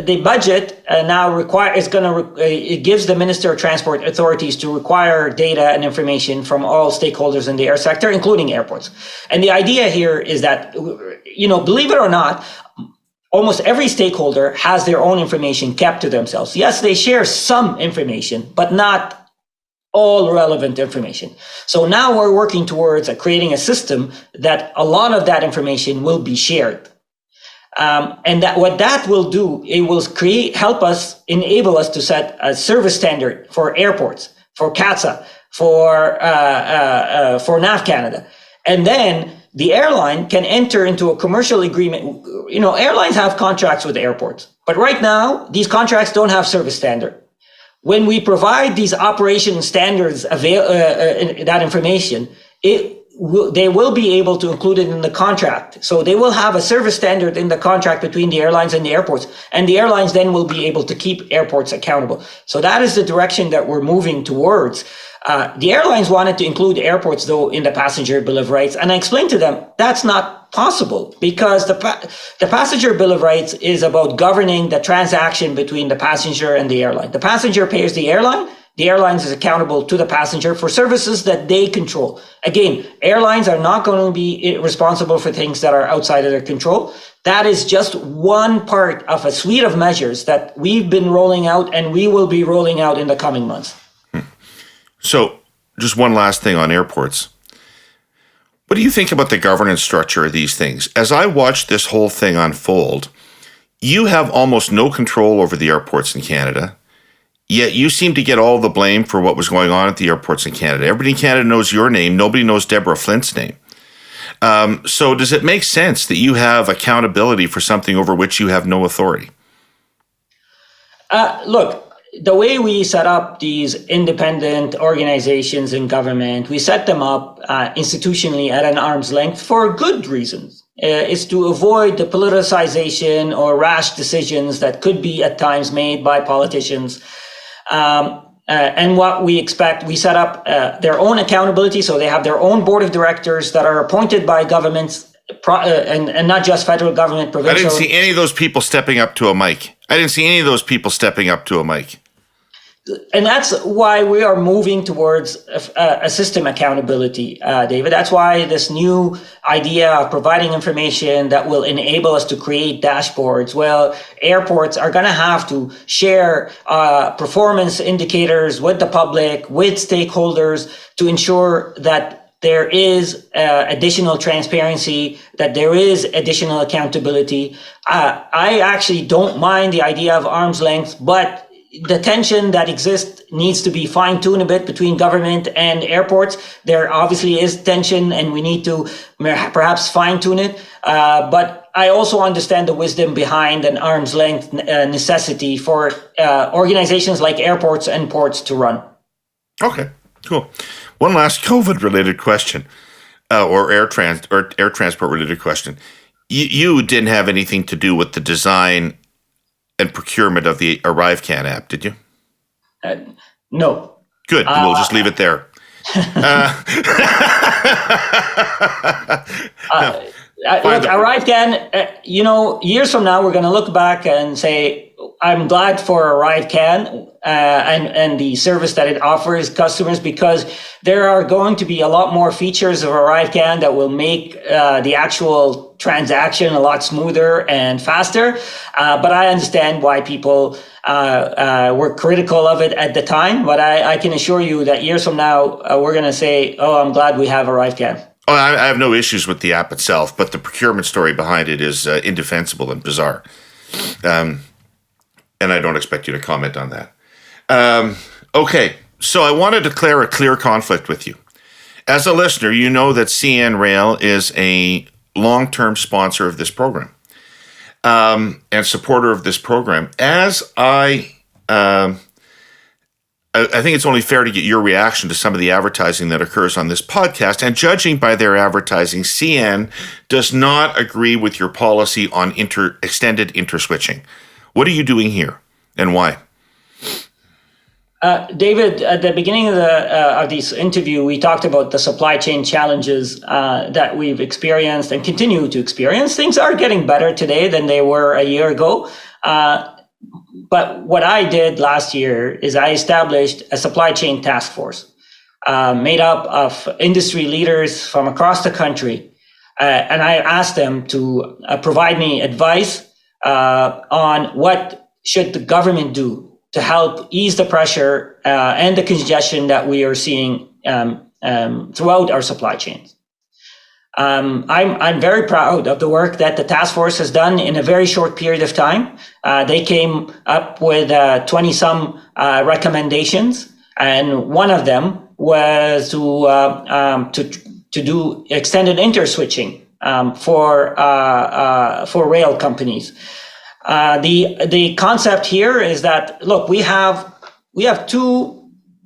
The budget now it gives the Minister of Transport authorities to require data and information from all stakeholders in the air sector, including airports. And the idea here is that, believe it or not, almost every stakeholder has their own information kept to themselves. Yes, they share some information, but not all relevant information. So now we're working towards creating a system that a lot of that information will be shared. And that what that will do, it will enable us to set a service standard for airports, for CATSA, for NAV Canada. And then the airline can enter into a commercial agreement. Airlines have contracts with airports, but right now, these contracts don't have service standard. When we provide these operation standards, that information, they will be able to include it in the contract. So they will have a service standard in the contract between the airlines and the airports, and the airlines then will be able to keep airports accountable. So that is the direction that we're moving towards. The airlines wanted to include airports, though, in the passenger bill of rights. And I explained to them that's not possible because the passenger bill of rights is about governing the transaction between the passenger and the airline. The passenger pays the airline. The airlines is accountable to the passenger for services that they control. Again, airlines are not going to be responsible for things that are outside of their control. That is just one part of a suite of measures that we've been rolling out and we will be rolling out in the coming months. So just one last thing on airports. What do you think about the governance structure of these things? As I watch this whole thing unfold, you have almost no control over the airports in Canada, yet you seem to get all the blame for what was going on at the airports in Canada. Everybody in Canada knows your name. Nobody knows Deborah Flint's name. So does it make sense that you have accountability for something over which you have no authority? Look, the way we set up these independent organizations in government, we set them up institutionally at an arm's length for good reasons. It's to avoid the politicization or rash decisions that could be at times made by politicians. And what we expect, we set up their own accountability. So they have their own board of directors that are appointed by governments and not just federal government, provincial. I didn't see any of those people stepping up to a mic. And that's why we are moving towards a system accountability, David. That's why this new idea of providing information that will enable us to create dashboards. Well, airports are going to have to share performance indicators with the public, with stakeholders to ensure that there is additional transparency, that there is additional accountability. I actually don't mind the idea of arm's length, but the tension that exists needs to be fine-tuned a bit between government and airports. There obviously is tension and we need to perhaps fine-tune it. But I also understand the wisdom behind an arm's length necessity for organizations like airports and ports to run. Okay, cool. One last COVID-related question, or air transport-related question. You didn't have anything to do with the design and procurement of the Arrivecan app, did you? No. Good. We'll just leave it there. Look, Arrivecan, years from now, we're going to look back and say, I'm glad for Arrivecan and the service that it offers customers, because there are going to be a lot more features of Arrivecan that will make the actual transaction a lot smoother and faster. But I understand why people were critical of it at the time. But I can assure you that years from now, we're going to say, oh, I'm glad we have Arrivecan. Oh, I have no issues with the app itself, but the procurement story behind it is indefensible and bizarre. And I don't expect you to comment on that. Okay, so I want to declare a clear conflict with you. As a listener, you know that CN Rail is a long-term sponsor of this program and supporter of this program. As I think it's only fair to get your reaction to some of the advertising that occurs on this podcast. And judging by their advertising, CN does not agree with your policy on extended interswitching. What are you doing here, and why? David, at the beginning of this interview, we talked about the supply chain challenges that we've experienced and continue to experience. Things are getting better today than they were a year ago. But what I did last year is I established a supply chain task force made up of industry leaders from across the country. And I asked them to provide me advice on what should the government do to help ease the pressure and the congestion that we are seeing throughout our supply chains. I'm very proud of the work that the task force has done in a very short period of time. They came up with 20-some recommendations, and one of them was to do extended interswitching for rail companies. The concept here is that, look, we have two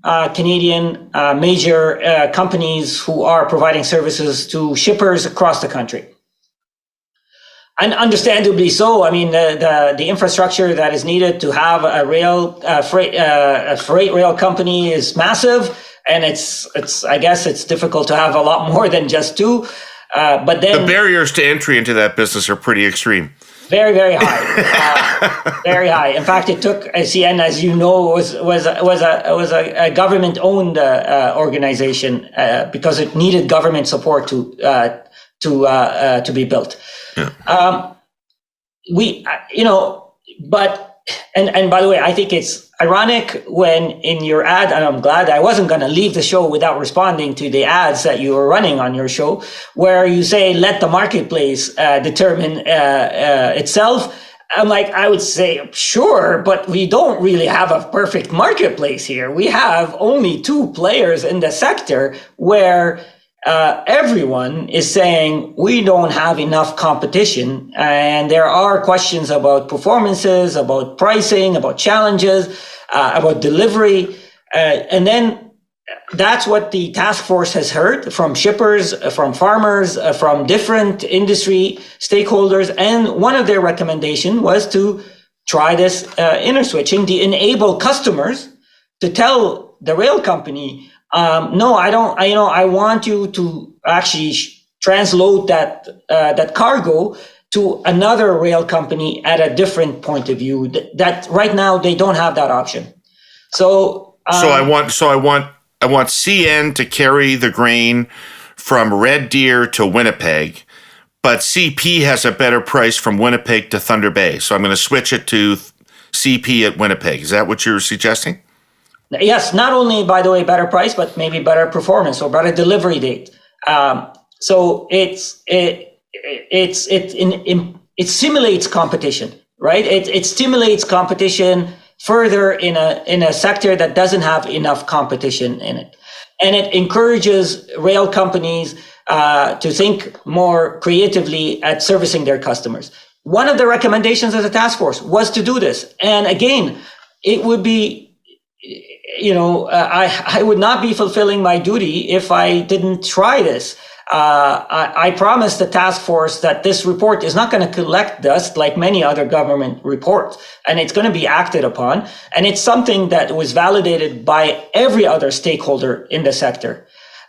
Canadian major companies who are providing services to shippers across the country. And understandably so. I mean, the infrastructure that is needed to have a freight rail company is massive, and it's I guess it's difficult to have a lot more than just two. But then the barriers to entry into that business are pretty extreme. Very, very high, very high. In fact, it took CN, as you know, was a government-owned organization because it needed government support to be built. Yeah. And by the way, I think it's ironic when in your ad, and I'm glad I wasn't going to leave the show without responding to the ads that you were running on your show, where you say, let the marketplace determine itself. I'm like, I would say, sure, but we don't really have a perfect marketplace here. We have only two players in the sector where everyone is saying we don't have enough competition, and there are questions about performances, about pricing, about challenges, about delivery, and then that's what the task force has heard from shippers, from farmers, from different industry stakeholders, and one of their recommendations was to try this interswitching, to enable customers to tell the rail company, no, I don't. I want you to actually transload that cargo to another rail company at a different point of view. That right now they don't have that option. So I want CN to carry the grain from Red Deer to Winnipeg, but CP has a better price from Winnipeg to Thunder Bay. So I'm going to switch it to CP at Winnipeg. Is that what you're suggesting? Yes, not only, by the way, better price, but maybe better performance or better delivery date. So it simulates competition, right? It stimulates competition further in a sector that doesn't have enough competition in it, and it encourages rail companies to think more creatively at servicing their customers. One of the recommendations of the task force was to do this, and again, it would be. I would not be fulfilling my duty if I didn't try this. I promised the task force that this report is not going to collect dust like many other government reports, and it's going to be acted upon. And it's something that was validated by every other stakeholder in the sector.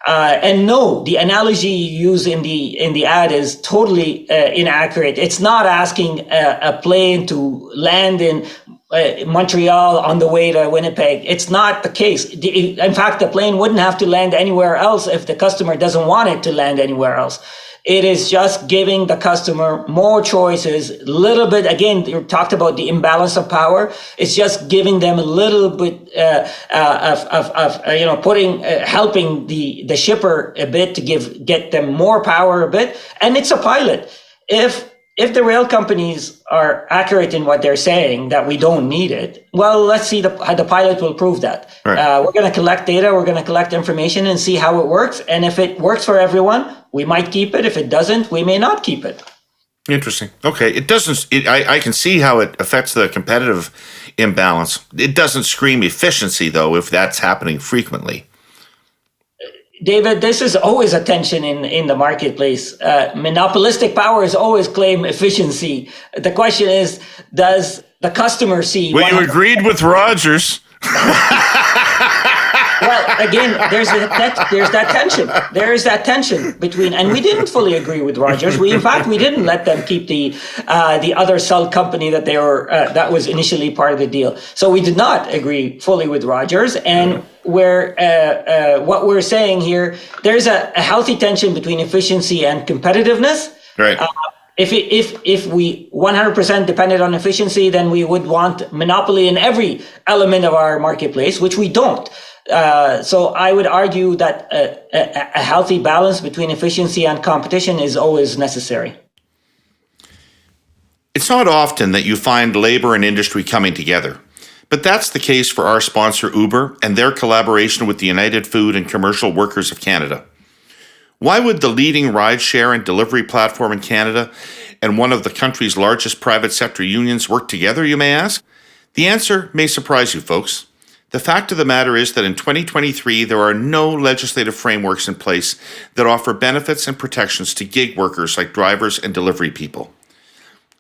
And no, the analogy you use in the ad is totally inaccurate. It's not asking a plane to land in Montreal on the way to Winnipeg. It's not the case. In fact, the plane wouldn't have to land anywhere else if the customer doesn't want it to land anywhere else. It is just giving the customer more choices, a little bit. Again, you talked about the imbalance of power. It's just giving them a little bit helping the shipper a bit to get them more power a bit. And it's a pilot. If the rail companies are accurate in what they're saying, that we don't need it, well, let's see how the pilot will prove that. Right. We're going to collect data, we're going to collect information and see how it works. And if it works for everyone, we might keep it. If it doesn't, we may not keep it. Interesting. Okay. It doesn't, I can see how it affects the competitive imbalance. It doesn't scream efficiency, though, if that's happening frequently. David, this is always a tension in the marketplace. Monopolistic powers always claim efficiency. The question is, does the customer see? Well, you agreed with Rogers. Well, again, there's that tension. There is that tension between, and we didn't fully agree with Rogers. In fact, we didn't let them keep the other cell company that they were that was initially part of the deal. So we did not agree fully with Rogers, and what we're saying here, there's a healthy tension between efficiency and competitiveness. Right. If we 100% depended on efficiency, then we would want monopoly in every element of our marketplace, which we don't. So I would argue that a healthy balance between efficiency and competition is always necessary. It's not often that you find labor and industry coming together, but that's the case for our sponsor Uber and their collaboration with the United Food and Commercial Workers of Canada. Why would the leading rideshare and delivery platform in Canada and one of the country's largest private sector unions work together, you may ask? The answer may surprise you, folks. The fact of the matter is that in 2023, there are no legislative frameworks in place that offer benefits and protections to gig workers like drivers and delivery people.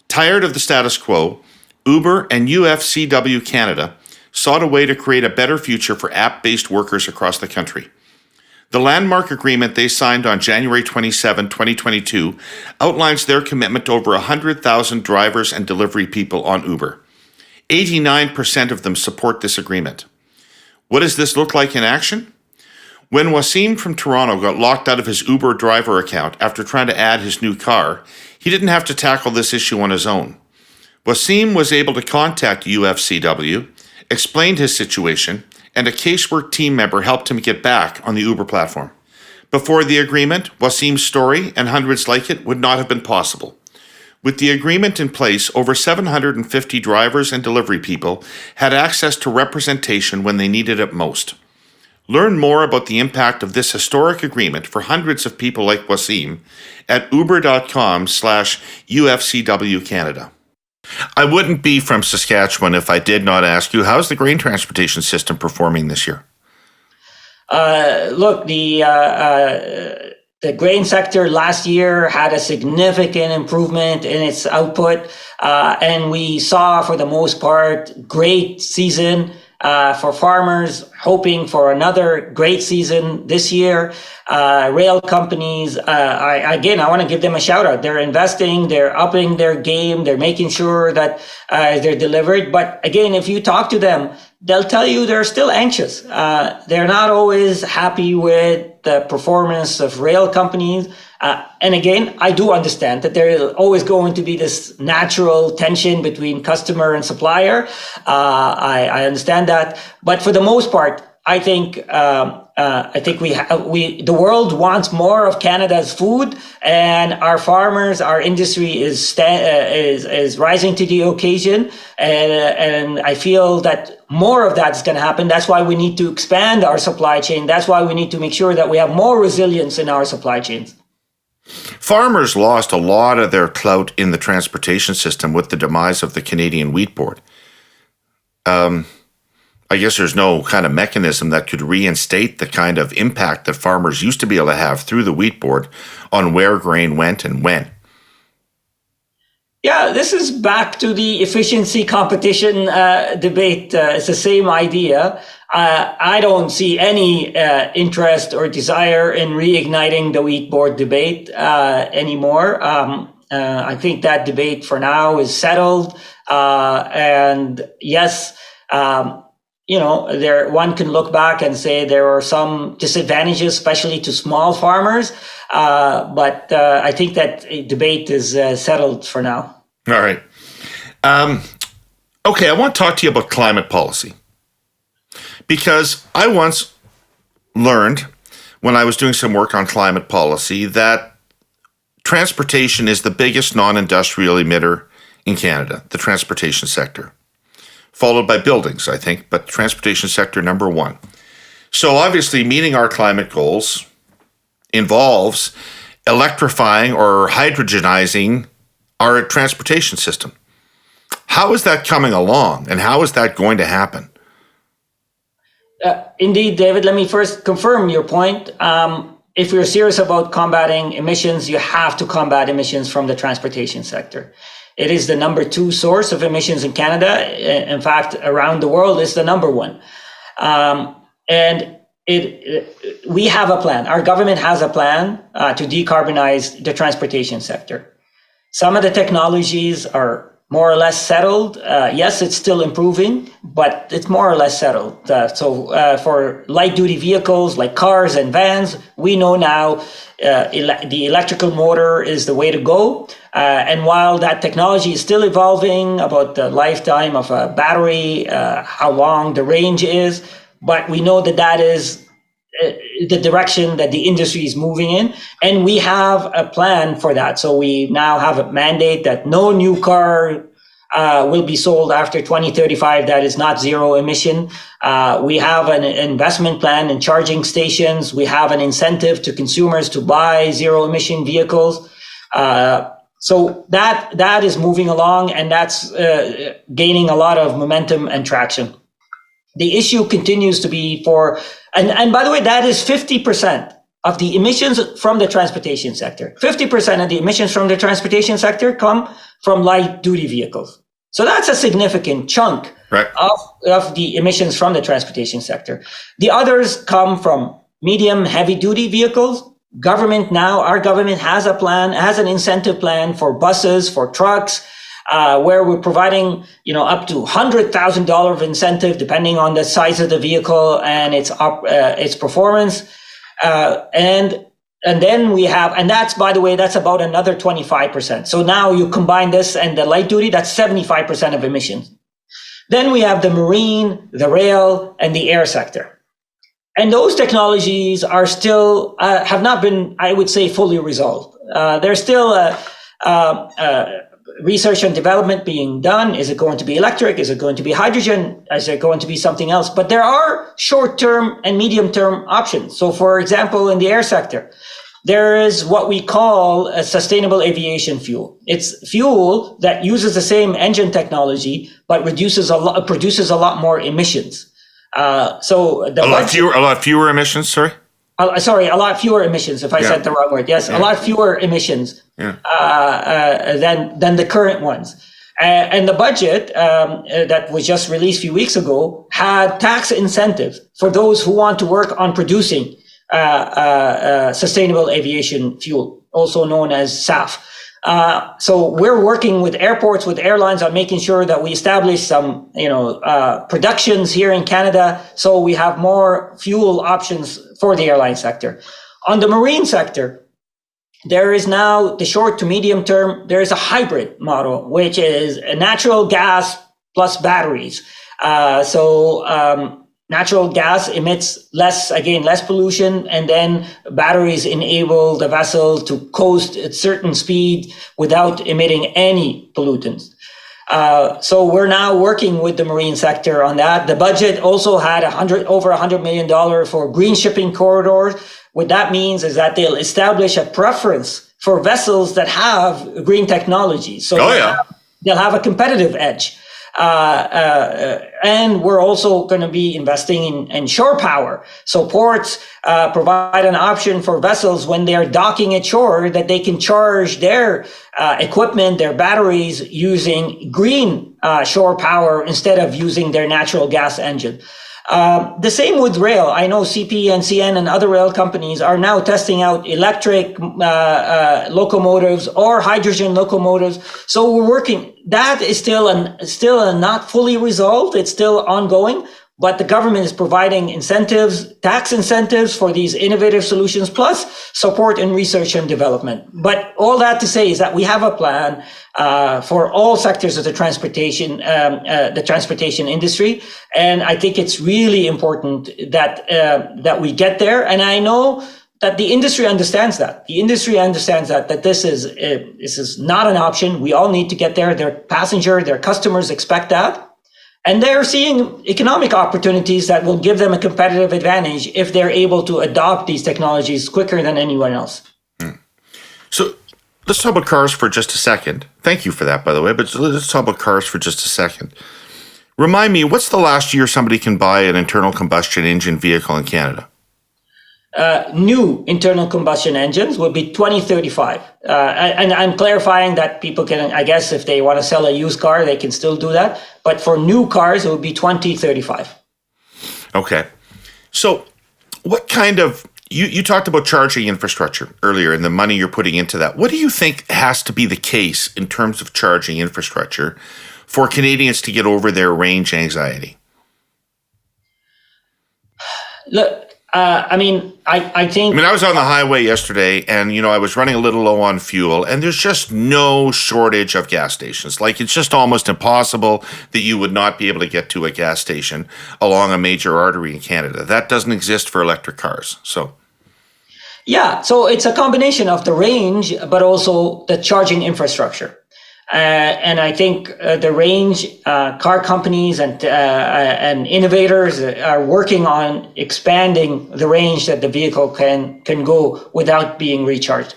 Tired of the status quo, Uber and UFCW Canada sought a way to create a better future for app-based workers across the country. The landmark agreement they signed on January 27, 2022, outlines their commitment to over 100,000 drivers and delivery people on Uber. 89% of them support this agreement. What does this look like in action? When Wasim from Toronto got locked out of his Uber driver account after trying to add his new car, he didn't have to tackle this issue on his own. Wasim was able to contact UFCW, explained his situation, and a casework team member helped him get back on the Uber platform. Before the agreement, Wasim's story and hundreds like it would not have been possible. With the agreement in place, over 750 drivers and delivery people had access to representation when they needed it most. Learn more about the impact of this historic agreement for hundreds of people like Wasim at uber.com/UFCW Canada. I wouldn't be from Saskatchewan if I did not ask you, how's the grain transportation system performing this year? Look, the grain sector last year had a significant improvement in its output, and we saw, for the most part, great season for farmers, hoping for another great season this year. Rail companies, I want to give them a shout out. They're investing, they're upping their game, they're making sure that they're delivered. But again, if you talk to them, they'll tell you they're still anxious. They're not always happy with the performance of rail companies. And again, I do understand that there is always going to be this natural tension between customer and supplier. I understand that, but for the most part, I think the world wants more of Canada's food, and our farmers, our industry is rising to the occasion, and I feel that more of that is going to happen. That's why we need to expand our supply chain. That's why we need to make sure that we have more resilience in our supply chains. Farmers lost a lot of their clout in the transportation system with the demise of the Canadian Wheat Board. I guess there's no kind of mechanism that could reinstate the kind of impact that farmers used to be able to have through the Wheat Board on where grain went and when. Yeah, this is back to the efficiency competition debate. It's the same idea. I don't see any interest or desire in reigniting the Wheat Board debate anymore. I think that debate for now is settled. And yes, one can look back and say there are some disadvantages, especially to small farmers. But I think that debate is settled for now. All right. Okay, I want to talk to you about climate policy. Because I once learned, when I was doing some work on climate policy, that transportation is the biggest non-industrial emitter in Canada, the transportation sector. Followed by buildings, I think, but transportation sector number one. So obviously meeting our climate goals involves electrifying or hydrogenizing our transportation system. How is that coming along, and how is that going to happen? Indeed, David, let me first confirm your point. If you're serious about combating emissions, you have to combat emissions from the transportation sector. It is the number 2 source of emissions in Canada. In fact, around the world, it's the number 1. We have a plan. Our government has a plan to decarbonize the transportation sector. Some of the technologies are more or less settled. Yes, it's still improving, but it's more or less settled. So for light-duty vehicles like cars and vans, we know now the electrical motor is the way to go. And while that technology is still evolving about the lifetime of a battery, how long the range is, but we know that is the direction that the industry is moving in, and we have a plan for that. So we now have a mandate that no new car will be sold after 2035 that is not zero emission. We have an investment plan in charging stations. We have an incentive to consumers to buy zero emission vehicles. So that is moving along, and that's gaining a lot of momentum and traction. The issue continues to be and by the way, that is 50% of the emissions from the transportation sector. 50% of the emissions from the transportation sector come from light duty vehicles. So that's a significant chunk of the emissions from the transportation sector. The others come from medium heavy duty vehicles. Our government has an incentive plan for buses, for trucks, where we're providing, up to $100,000 of incentive depending on the size of the vehicle and its performance. And then we have, and that's about another 25%. So now you combine this and the light duty, that's 75% of emissions. Then we have the marine, the rail, and the air sector. And those technologies are still, have not been, I would say, fully resolved. There's still research and development being done. Is it going to be electric? Is it going to be hydrogen? Is it going to be something else? But there are short-term and medium-term options. So for example, in the air sector, there is what we call a sustainable aviation fuel. It's fuel that uses the same engine technology, but produces a lot more emissions. A lot fewer emissions, sorry? A lot fewer emissions, if I said the wrong word. Yes, a lot fewer emissions than the current ones. And the budget that was just released a few weeks ago had tax incentives for those who want to work on producing sustainable aviation fuel, also known as SAF. So we're working with airports, with airlines on making sure that we establish some, productions here in Canada, so we have more fuel options for the airline sector. On the marine sector, there is now the short to medium term, there is a hybrid model, which is a natural gas plus batteries. Natural gas emits less pollution, and then batteries enable the vessel to coast at certain speed without emitting any pollutants. So we're now working with the marine sector on that. The budget also had over $100 million for green shipping corridors. What that means is that they'll establish a preference for vessels that have green technology. So they'll have a competitive edge. And we're also going to be investing in shore power. So ports provide an option for vessels when they're docking at shore that they can charge their equipment, their batteries, using green shore power instead of using their natural gas engine. The same with rail. I know CP and CN and other rail companies are now testing out electric locomotives or hydrogen locomotives. So we're working. That is still not fully resolved. It's still ongoing. But the government is providing incentives, tax incentives for these innovative solutions, plus support in research and development. But all that to say is that we have a plan for all sectors of the transportation industry, and I think it's really important that we get there. And I know that the industry understands that. The industry understands that this is not an option. We all need to get there. Their customers expect that. And they're seeing economic opportunities that will give them a competitive advantage if they're able to adopt these technologies quicker than anyone else. So let's talk about cars for just a second. Thank you for that, by the way. But let's talk about cars for just a second. Remind me, what's the last year somebody can buy an internal combustion engine vehicle in Canada? New internal combustion engines will be 2035. And I'm clarifying that people can, I guess, if they want to sell a used car, they can still do that. But for new cars, it will be 2035. Okay. So what kind of You talked about charging infrastructure earlier and the money you're putting into that. What do you think has to be the case in terms of charging infrastructure for Canadians to get over their range anxiety? Look, I think... I was on the highway yesterday and, I was running a little low on fuel, and there's just no shortage of gas stations. Like, it's just almost impossible that you would not be able to get to a gas station along a major artery in Canada. That doesn't exist for electric cars. Yeah, so it's a combination of the range, but also the charging infrastructure. And I think the range, car companies and innovators are working on expanding the range that the vehicle can go without being recharged.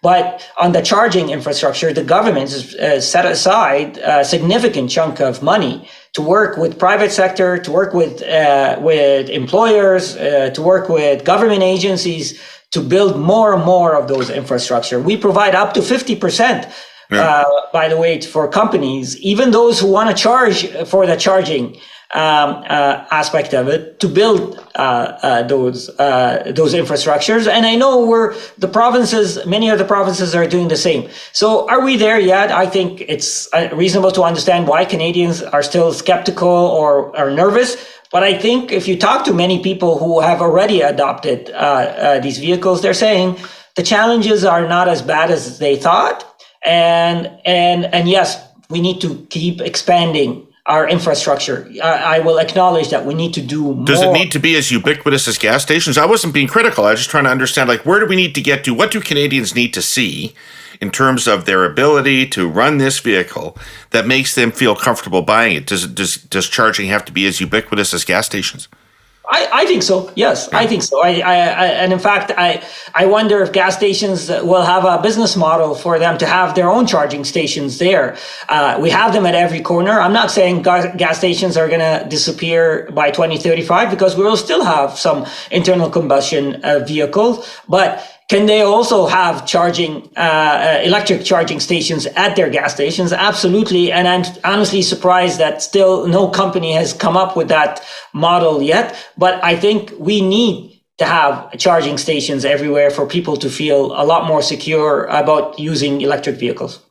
But on the charging infrastructure, the government has set aside a significant chunk of money to work with private sector, to work with employers, to work with government agencies to build more and more of those infrastructure. We provide up to 50%. By the way, for companies, even those who want to charge for the charging aspect of it, to build those infrastructures. And I know many of the provinces are doing the same. So are we there yet? I think it's reasonable to understand why Canadians are still skeptical or are nervous. But I think if you talk to many people who have already adopted these vehicles, they're saying the challenges are not as bad as they thought. And yes, we need to keep expanding our infrastructure. I will acknowledge that we need to do more. Does it need to be as ubiquitous as gas stations? I wasn't being critical. I was just trying to understand, where do we need to get to? What do Canadians need to see in terms of their ability to run this vehicle that makes them feel comfortable buying it? Does charging have to be as ubiquitous as gas stations? I think so. Yes, I think so. And in fact, I wonder if gas stations will have a business model for them to have their own charging stations there. We have them at every corner. I'm not saying gas stations are going to disappear by 2035 because we will still have some internal combustion vehicles, but can they also have electric charging stations at their gas stations? Absolutely. And I'm honestly surprised that still no company has come up with that model yet. But I think we need to have charging stations everywhere for people to feel a lot more secure about using electric vehicles.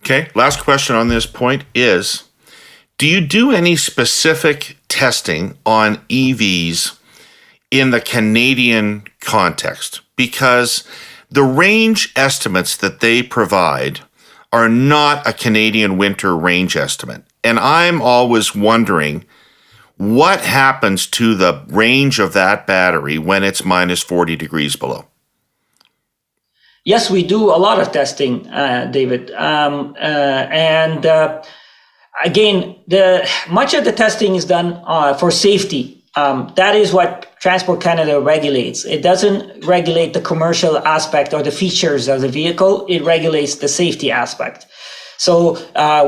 Okay. Last question on this point is, do you do any specific testing on EVs in the Canadian context? Because the range estimates that they provide are not a Canadian winter range estimate. And I'm always wondering what happens to the range of that battery when it's minus 40 degrees below. Yes, we do a lot of testing, David. Again, much of the testing is done for safety. That is what Transport Canada regulates. It doesn't regulate the commercial aspect or the features of the vehicle. It regulates the safety aspect. So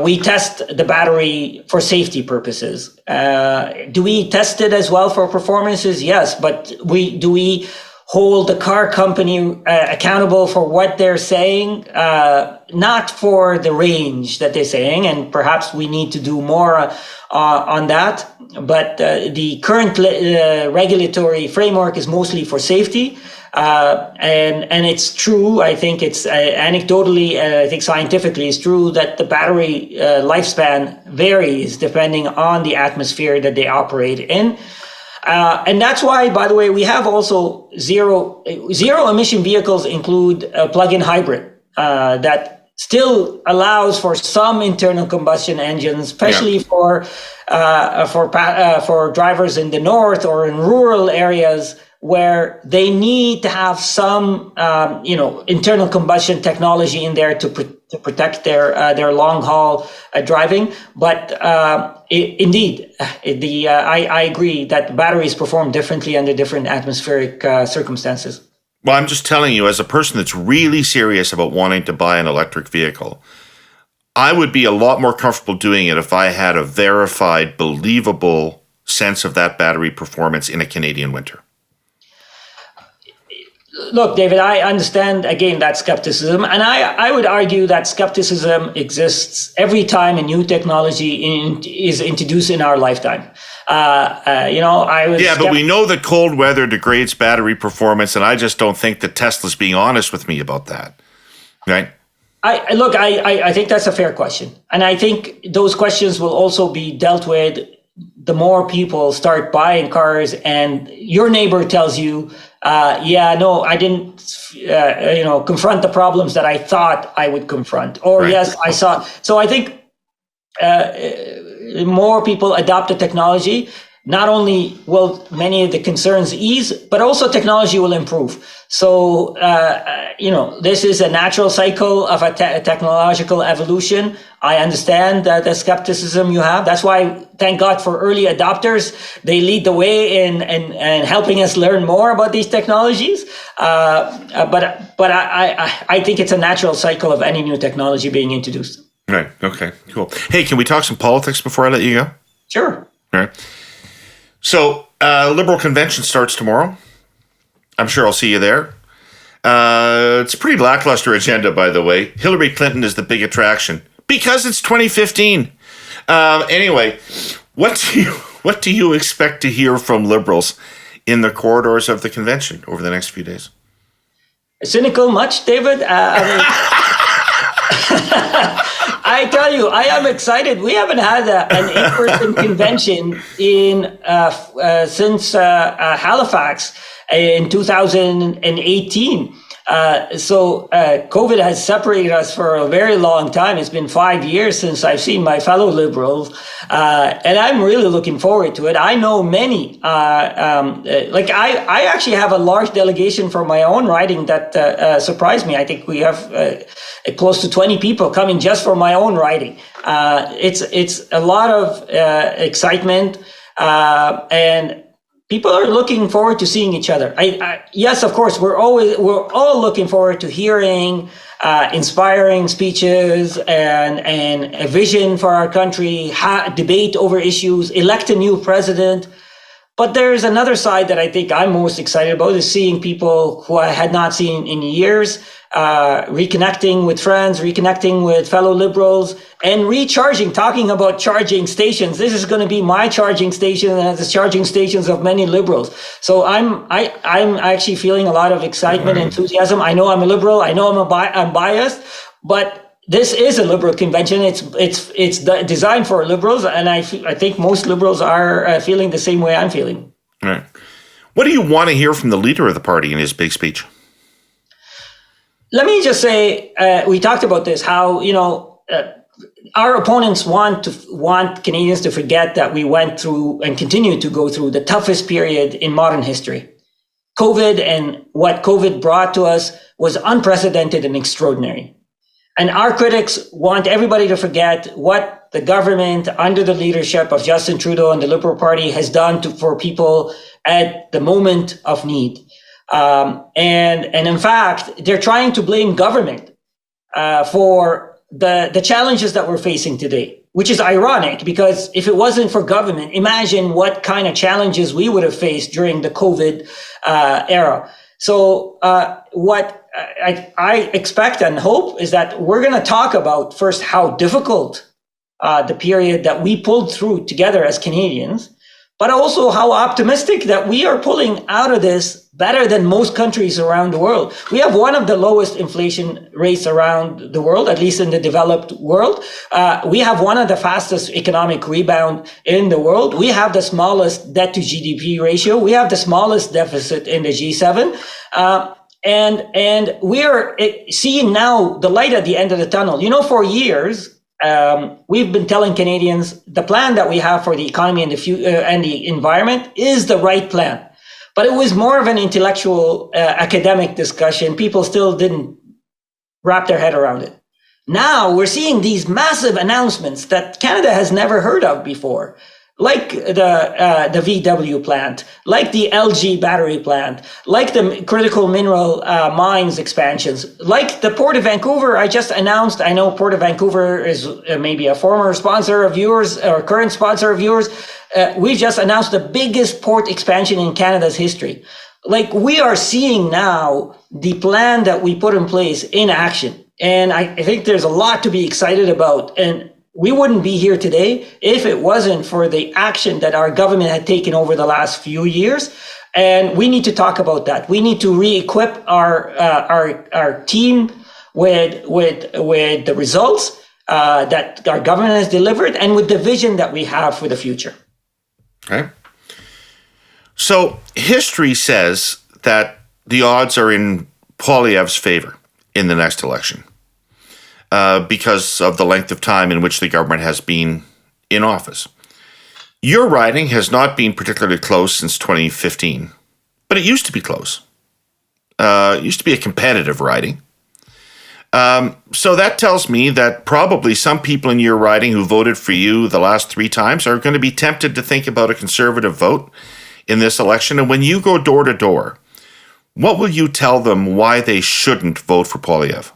we test the battery for safety purposes. Do we test it as well for performances? Yes, but do we hold the car company accountable for what they're saying? Not for the range that they're saying, and perhaps we need to do more on that. But the current regulatory framework is mostly for safety. And it's true, I think it's anecdotally, I think scientifically it's true that the battery lifespan varies depending on the atmosphere that they operate in. And that's why, by the way, we have also zero emission vehicles include a plug-in hybrid that still allows for some internal combustion engines, especially for drivers in the north or in rural areas where they need to have some, internal combustion technology in there to protect their long haul driving. But indeed, I agree that batteries perform differently under different atmospheric circumstances. Well, I'm just telling you, as a person that's really serious about wanting to buy an electric vehicle, I would be a lot more comfortable doing it if I had a verified, believable sense of that battery performance in a Canadian winter. Look, David, I understand, again, that skepticism. And I would argue that skepticism exists every time a new technology is introduced in our lifetime. I was... Yeah, but we know that cold weather degrades battery performance, and I just don't think that Tesla's being honest with me about that, right? I think that's a fair question. And I think those questions will also be dealt with the more people start buying cars and your neighbor tells you, I didn't, confront the problems that I thought I would confront. Or right. Yes, I saw. So I think more people adopt the technology. Not only will many of the concerns ease, but also technology will improve. So, this is a natural cycle of a technological evolution. I understand the skepticism you have. That's why, thank God for early adopters. They lead the way in helping us learn more about these technologies. But I think it's a natural cycle of any new technology being introduced. Right. Okay, cool. Hey, can we talk some politics before I let you go? Sure. All right. So, Liberal convention starts tomorrow. I'm sure I'll see you there. It's a pretty lackluster agenda, by the way. Hillary Clinton is the big attraction because it's 2015. Anyway, what do you expect to hear from Liberals in the corridors of the convention over the next few days? Cynical much, David? I tell you, I am excited. We haven't had an in-person convention since Halifax in 2018. So COVID has separated us for a very long time. It's been 5 years since I've seen my fellow Liberals, and I'm really looking forward to it. I know many. I actually have a large delegation for my own riding that surprised me. I think we have close to 20 people coming just for my own riding. It's a lot of excitement, and people are looking forward to seeing each other. Yes, of course, we're all looking forward to hearing inspiring speeches and a vision for our country, debate over issues, elect a new president. But there's another side that I think I'm most excited about is seeing people who I had not seen in years, reconnecting with friends, reconnecting with fellow Liberals, and recharging, talking about charging stations. This is going to be my charging station and the charging stations of many Liberals. So I'm actually feeling a lot of excitement, enthusiasm. I know I'm a Liberal. I know I'm biased, but this is a Liberal convention. It's designed for Liberals, and I think most Liberals are feeling the same way I'm feeling. All right. What do you want to hear from the leader of the party in his big speech? Let me just say, we talked about this, how, our opponents want Canadians to forget that we went through and continue to go through the toughest period in modern history. COVID and what COVID brought to us was unprecedented and extraordinary. And our critics want everybody to forget what the government under the leadership of Justin Trudeau and the Liberal Party has done for people at the moment of need. And in fact, they're trying to blame government for the challenges that we're facing today, which is ironic because if it wasn't for government, imagine what kind of challenges we would have faced during the COVID era. So what I expect and hope is that we're going to talk about first how difficult the period that we pulled through together as Canadians, but also how optimistic that we are pulling out of this better than most countries around the world. We have one of the lowest inflation rates around the world, at least in the developed world. We have one of the fastest economic rebound in the world. We have the smallest debt to GDP ratio. We have the smallest deficit in the G7. And we are seeing now the light at the end of the tunnel. For years, we've been telling Canadians the plan that we have for the economy and the environment is the right plan. But it was more of an intellectual, academic discussion. People still didn't wrap their head around it. Now we're seeing these massive announcements that Canada has never heard of before, like the VW plant, like the LG battery plant, like the critical mineral mines expansions, like the Port of Vancouver. I just announced, I know Port of Vancouver is maybe a former sponsor of yours or current sponsor of yours. We just announced the biggest port expansion in Canada's history. Like we are seeing now the plan that we put in place in action. And I think there's a lot to be excited about. And we wouldn't be here today if it wasn't for the action that our government had taken over the last few years. And we need to talk about that. We need to re-equip our team with the results that our government has delivered and with the vision that we have for the future. Okay. So history says that the odds are in Poilievre's favor in the next election because of the length of time in which the government has been in office. Your riding has not been particularly close since 2015, but it used to be close. It used to be a competitive riding. So that tells me that probably some people in your riding who voted for you the last 3 times are going to be tempted to think about a conservative vote in this election. And when you go door to door, what will you tell them why they shouldn't vote for Poilievre?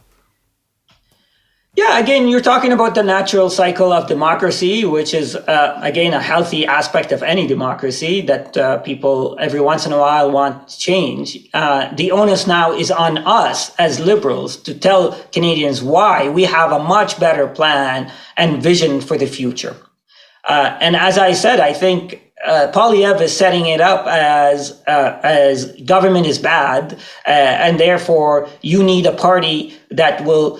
Yeah, again, you're talking about the natural cycle of democracy, which is, again, a healthy aspect of any democracy that people every once in a while want to change. The onus now is on us as Liberals to tell Canadians why we have a much better plan and vision for the future. And as I said, I think Poilievre is setting it up as government is bad, and therefore you need a party that will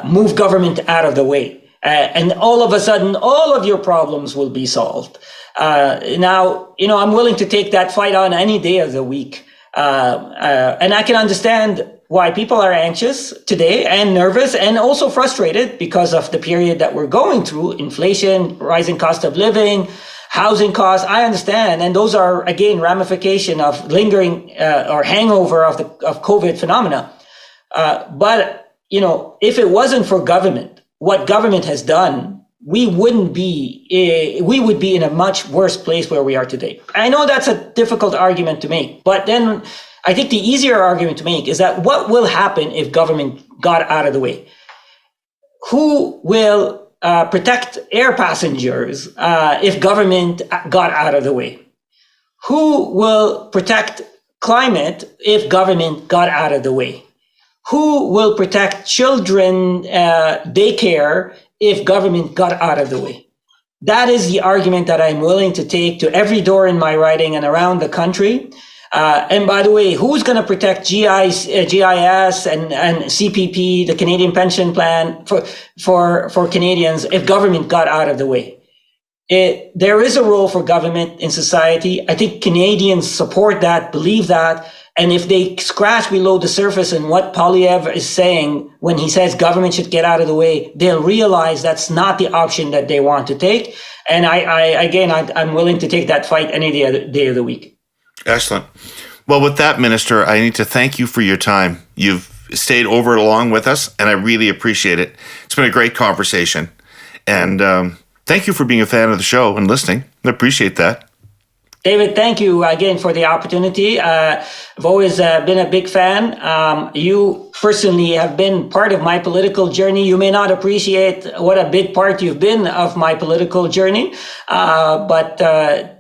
move government out of the way. And all of a sudden, all of your problems will be solved. Now, I'm willing to take that fight on any day of the week. And I can understand why people are anxious today and nervous and also frustrated because of the period that we're going through, inflation, rising cost of living, housing costs. I understand. And those are, again, ramification of lingering or hangover of COVID phenomena. But, if it wasn't for government, what government has done, we would be in a much worse place where we are today. I know that's a difficult argument to make, but then I think the easier argument to make is that what will happen if government got out of the way? Who will protect air passengers if government got out of the way? Who will protect climate if government got out of the way? Who will protect children daycare if government got out of the way? That is the argument that I'm willing to take to every door in my riding and around the country. And by the way, who's going to protect GIS and CPP, the Canadian Pension Plan, for Canadians if government got out of the way? There is a role for government in society. I think Canadians support that, believe that. And if they scratch below the surface in what Poilievre is saying when he says government should get out of the way, they'll realize that's not the option that they want to take. And I'm willing to take that fight any day of the week. Excellent. Well, with that, Minister, I need to thank you for your time. You've stayed over along with us, and I really appreciate it. It's been a great conversation. And thank you for being a fan of the show and listening. I appreciate that. David, thank you again for the opportunity. I've always been a big fan. You personally have been part of my political journey. You may not appreciate what a big part you've been of my political journey, but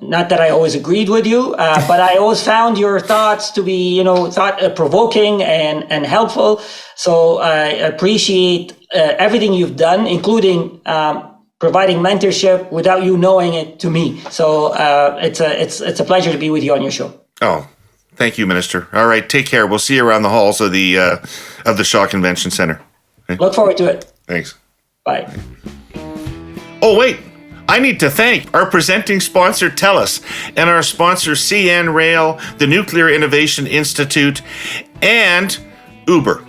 not that I always agreed with you, but I always found your thoughts to be, thought-provoking and helpful. So I appreciate everything you've done, including providing mentorship without you knowing it to me. So it's a pleasure to be with you on your show. Oh, thank you, Minister. All right, take care. We'll see you around the halls of the Shaw Convention Centre. Look forward to it. Thanks. Bye. Oh, wait. I need to thank our presenting sponsor, TELUS, and our sponsor, CN Rail, the Nuclear Innovation Institute, and Uber.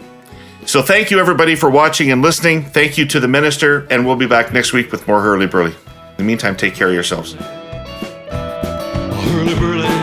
So thank you, everybody, for watching and listening. Thank you to the Minister, and we'll be back next week with more Herle Burly. In the meantime, take care of yourselves. Herle Burly.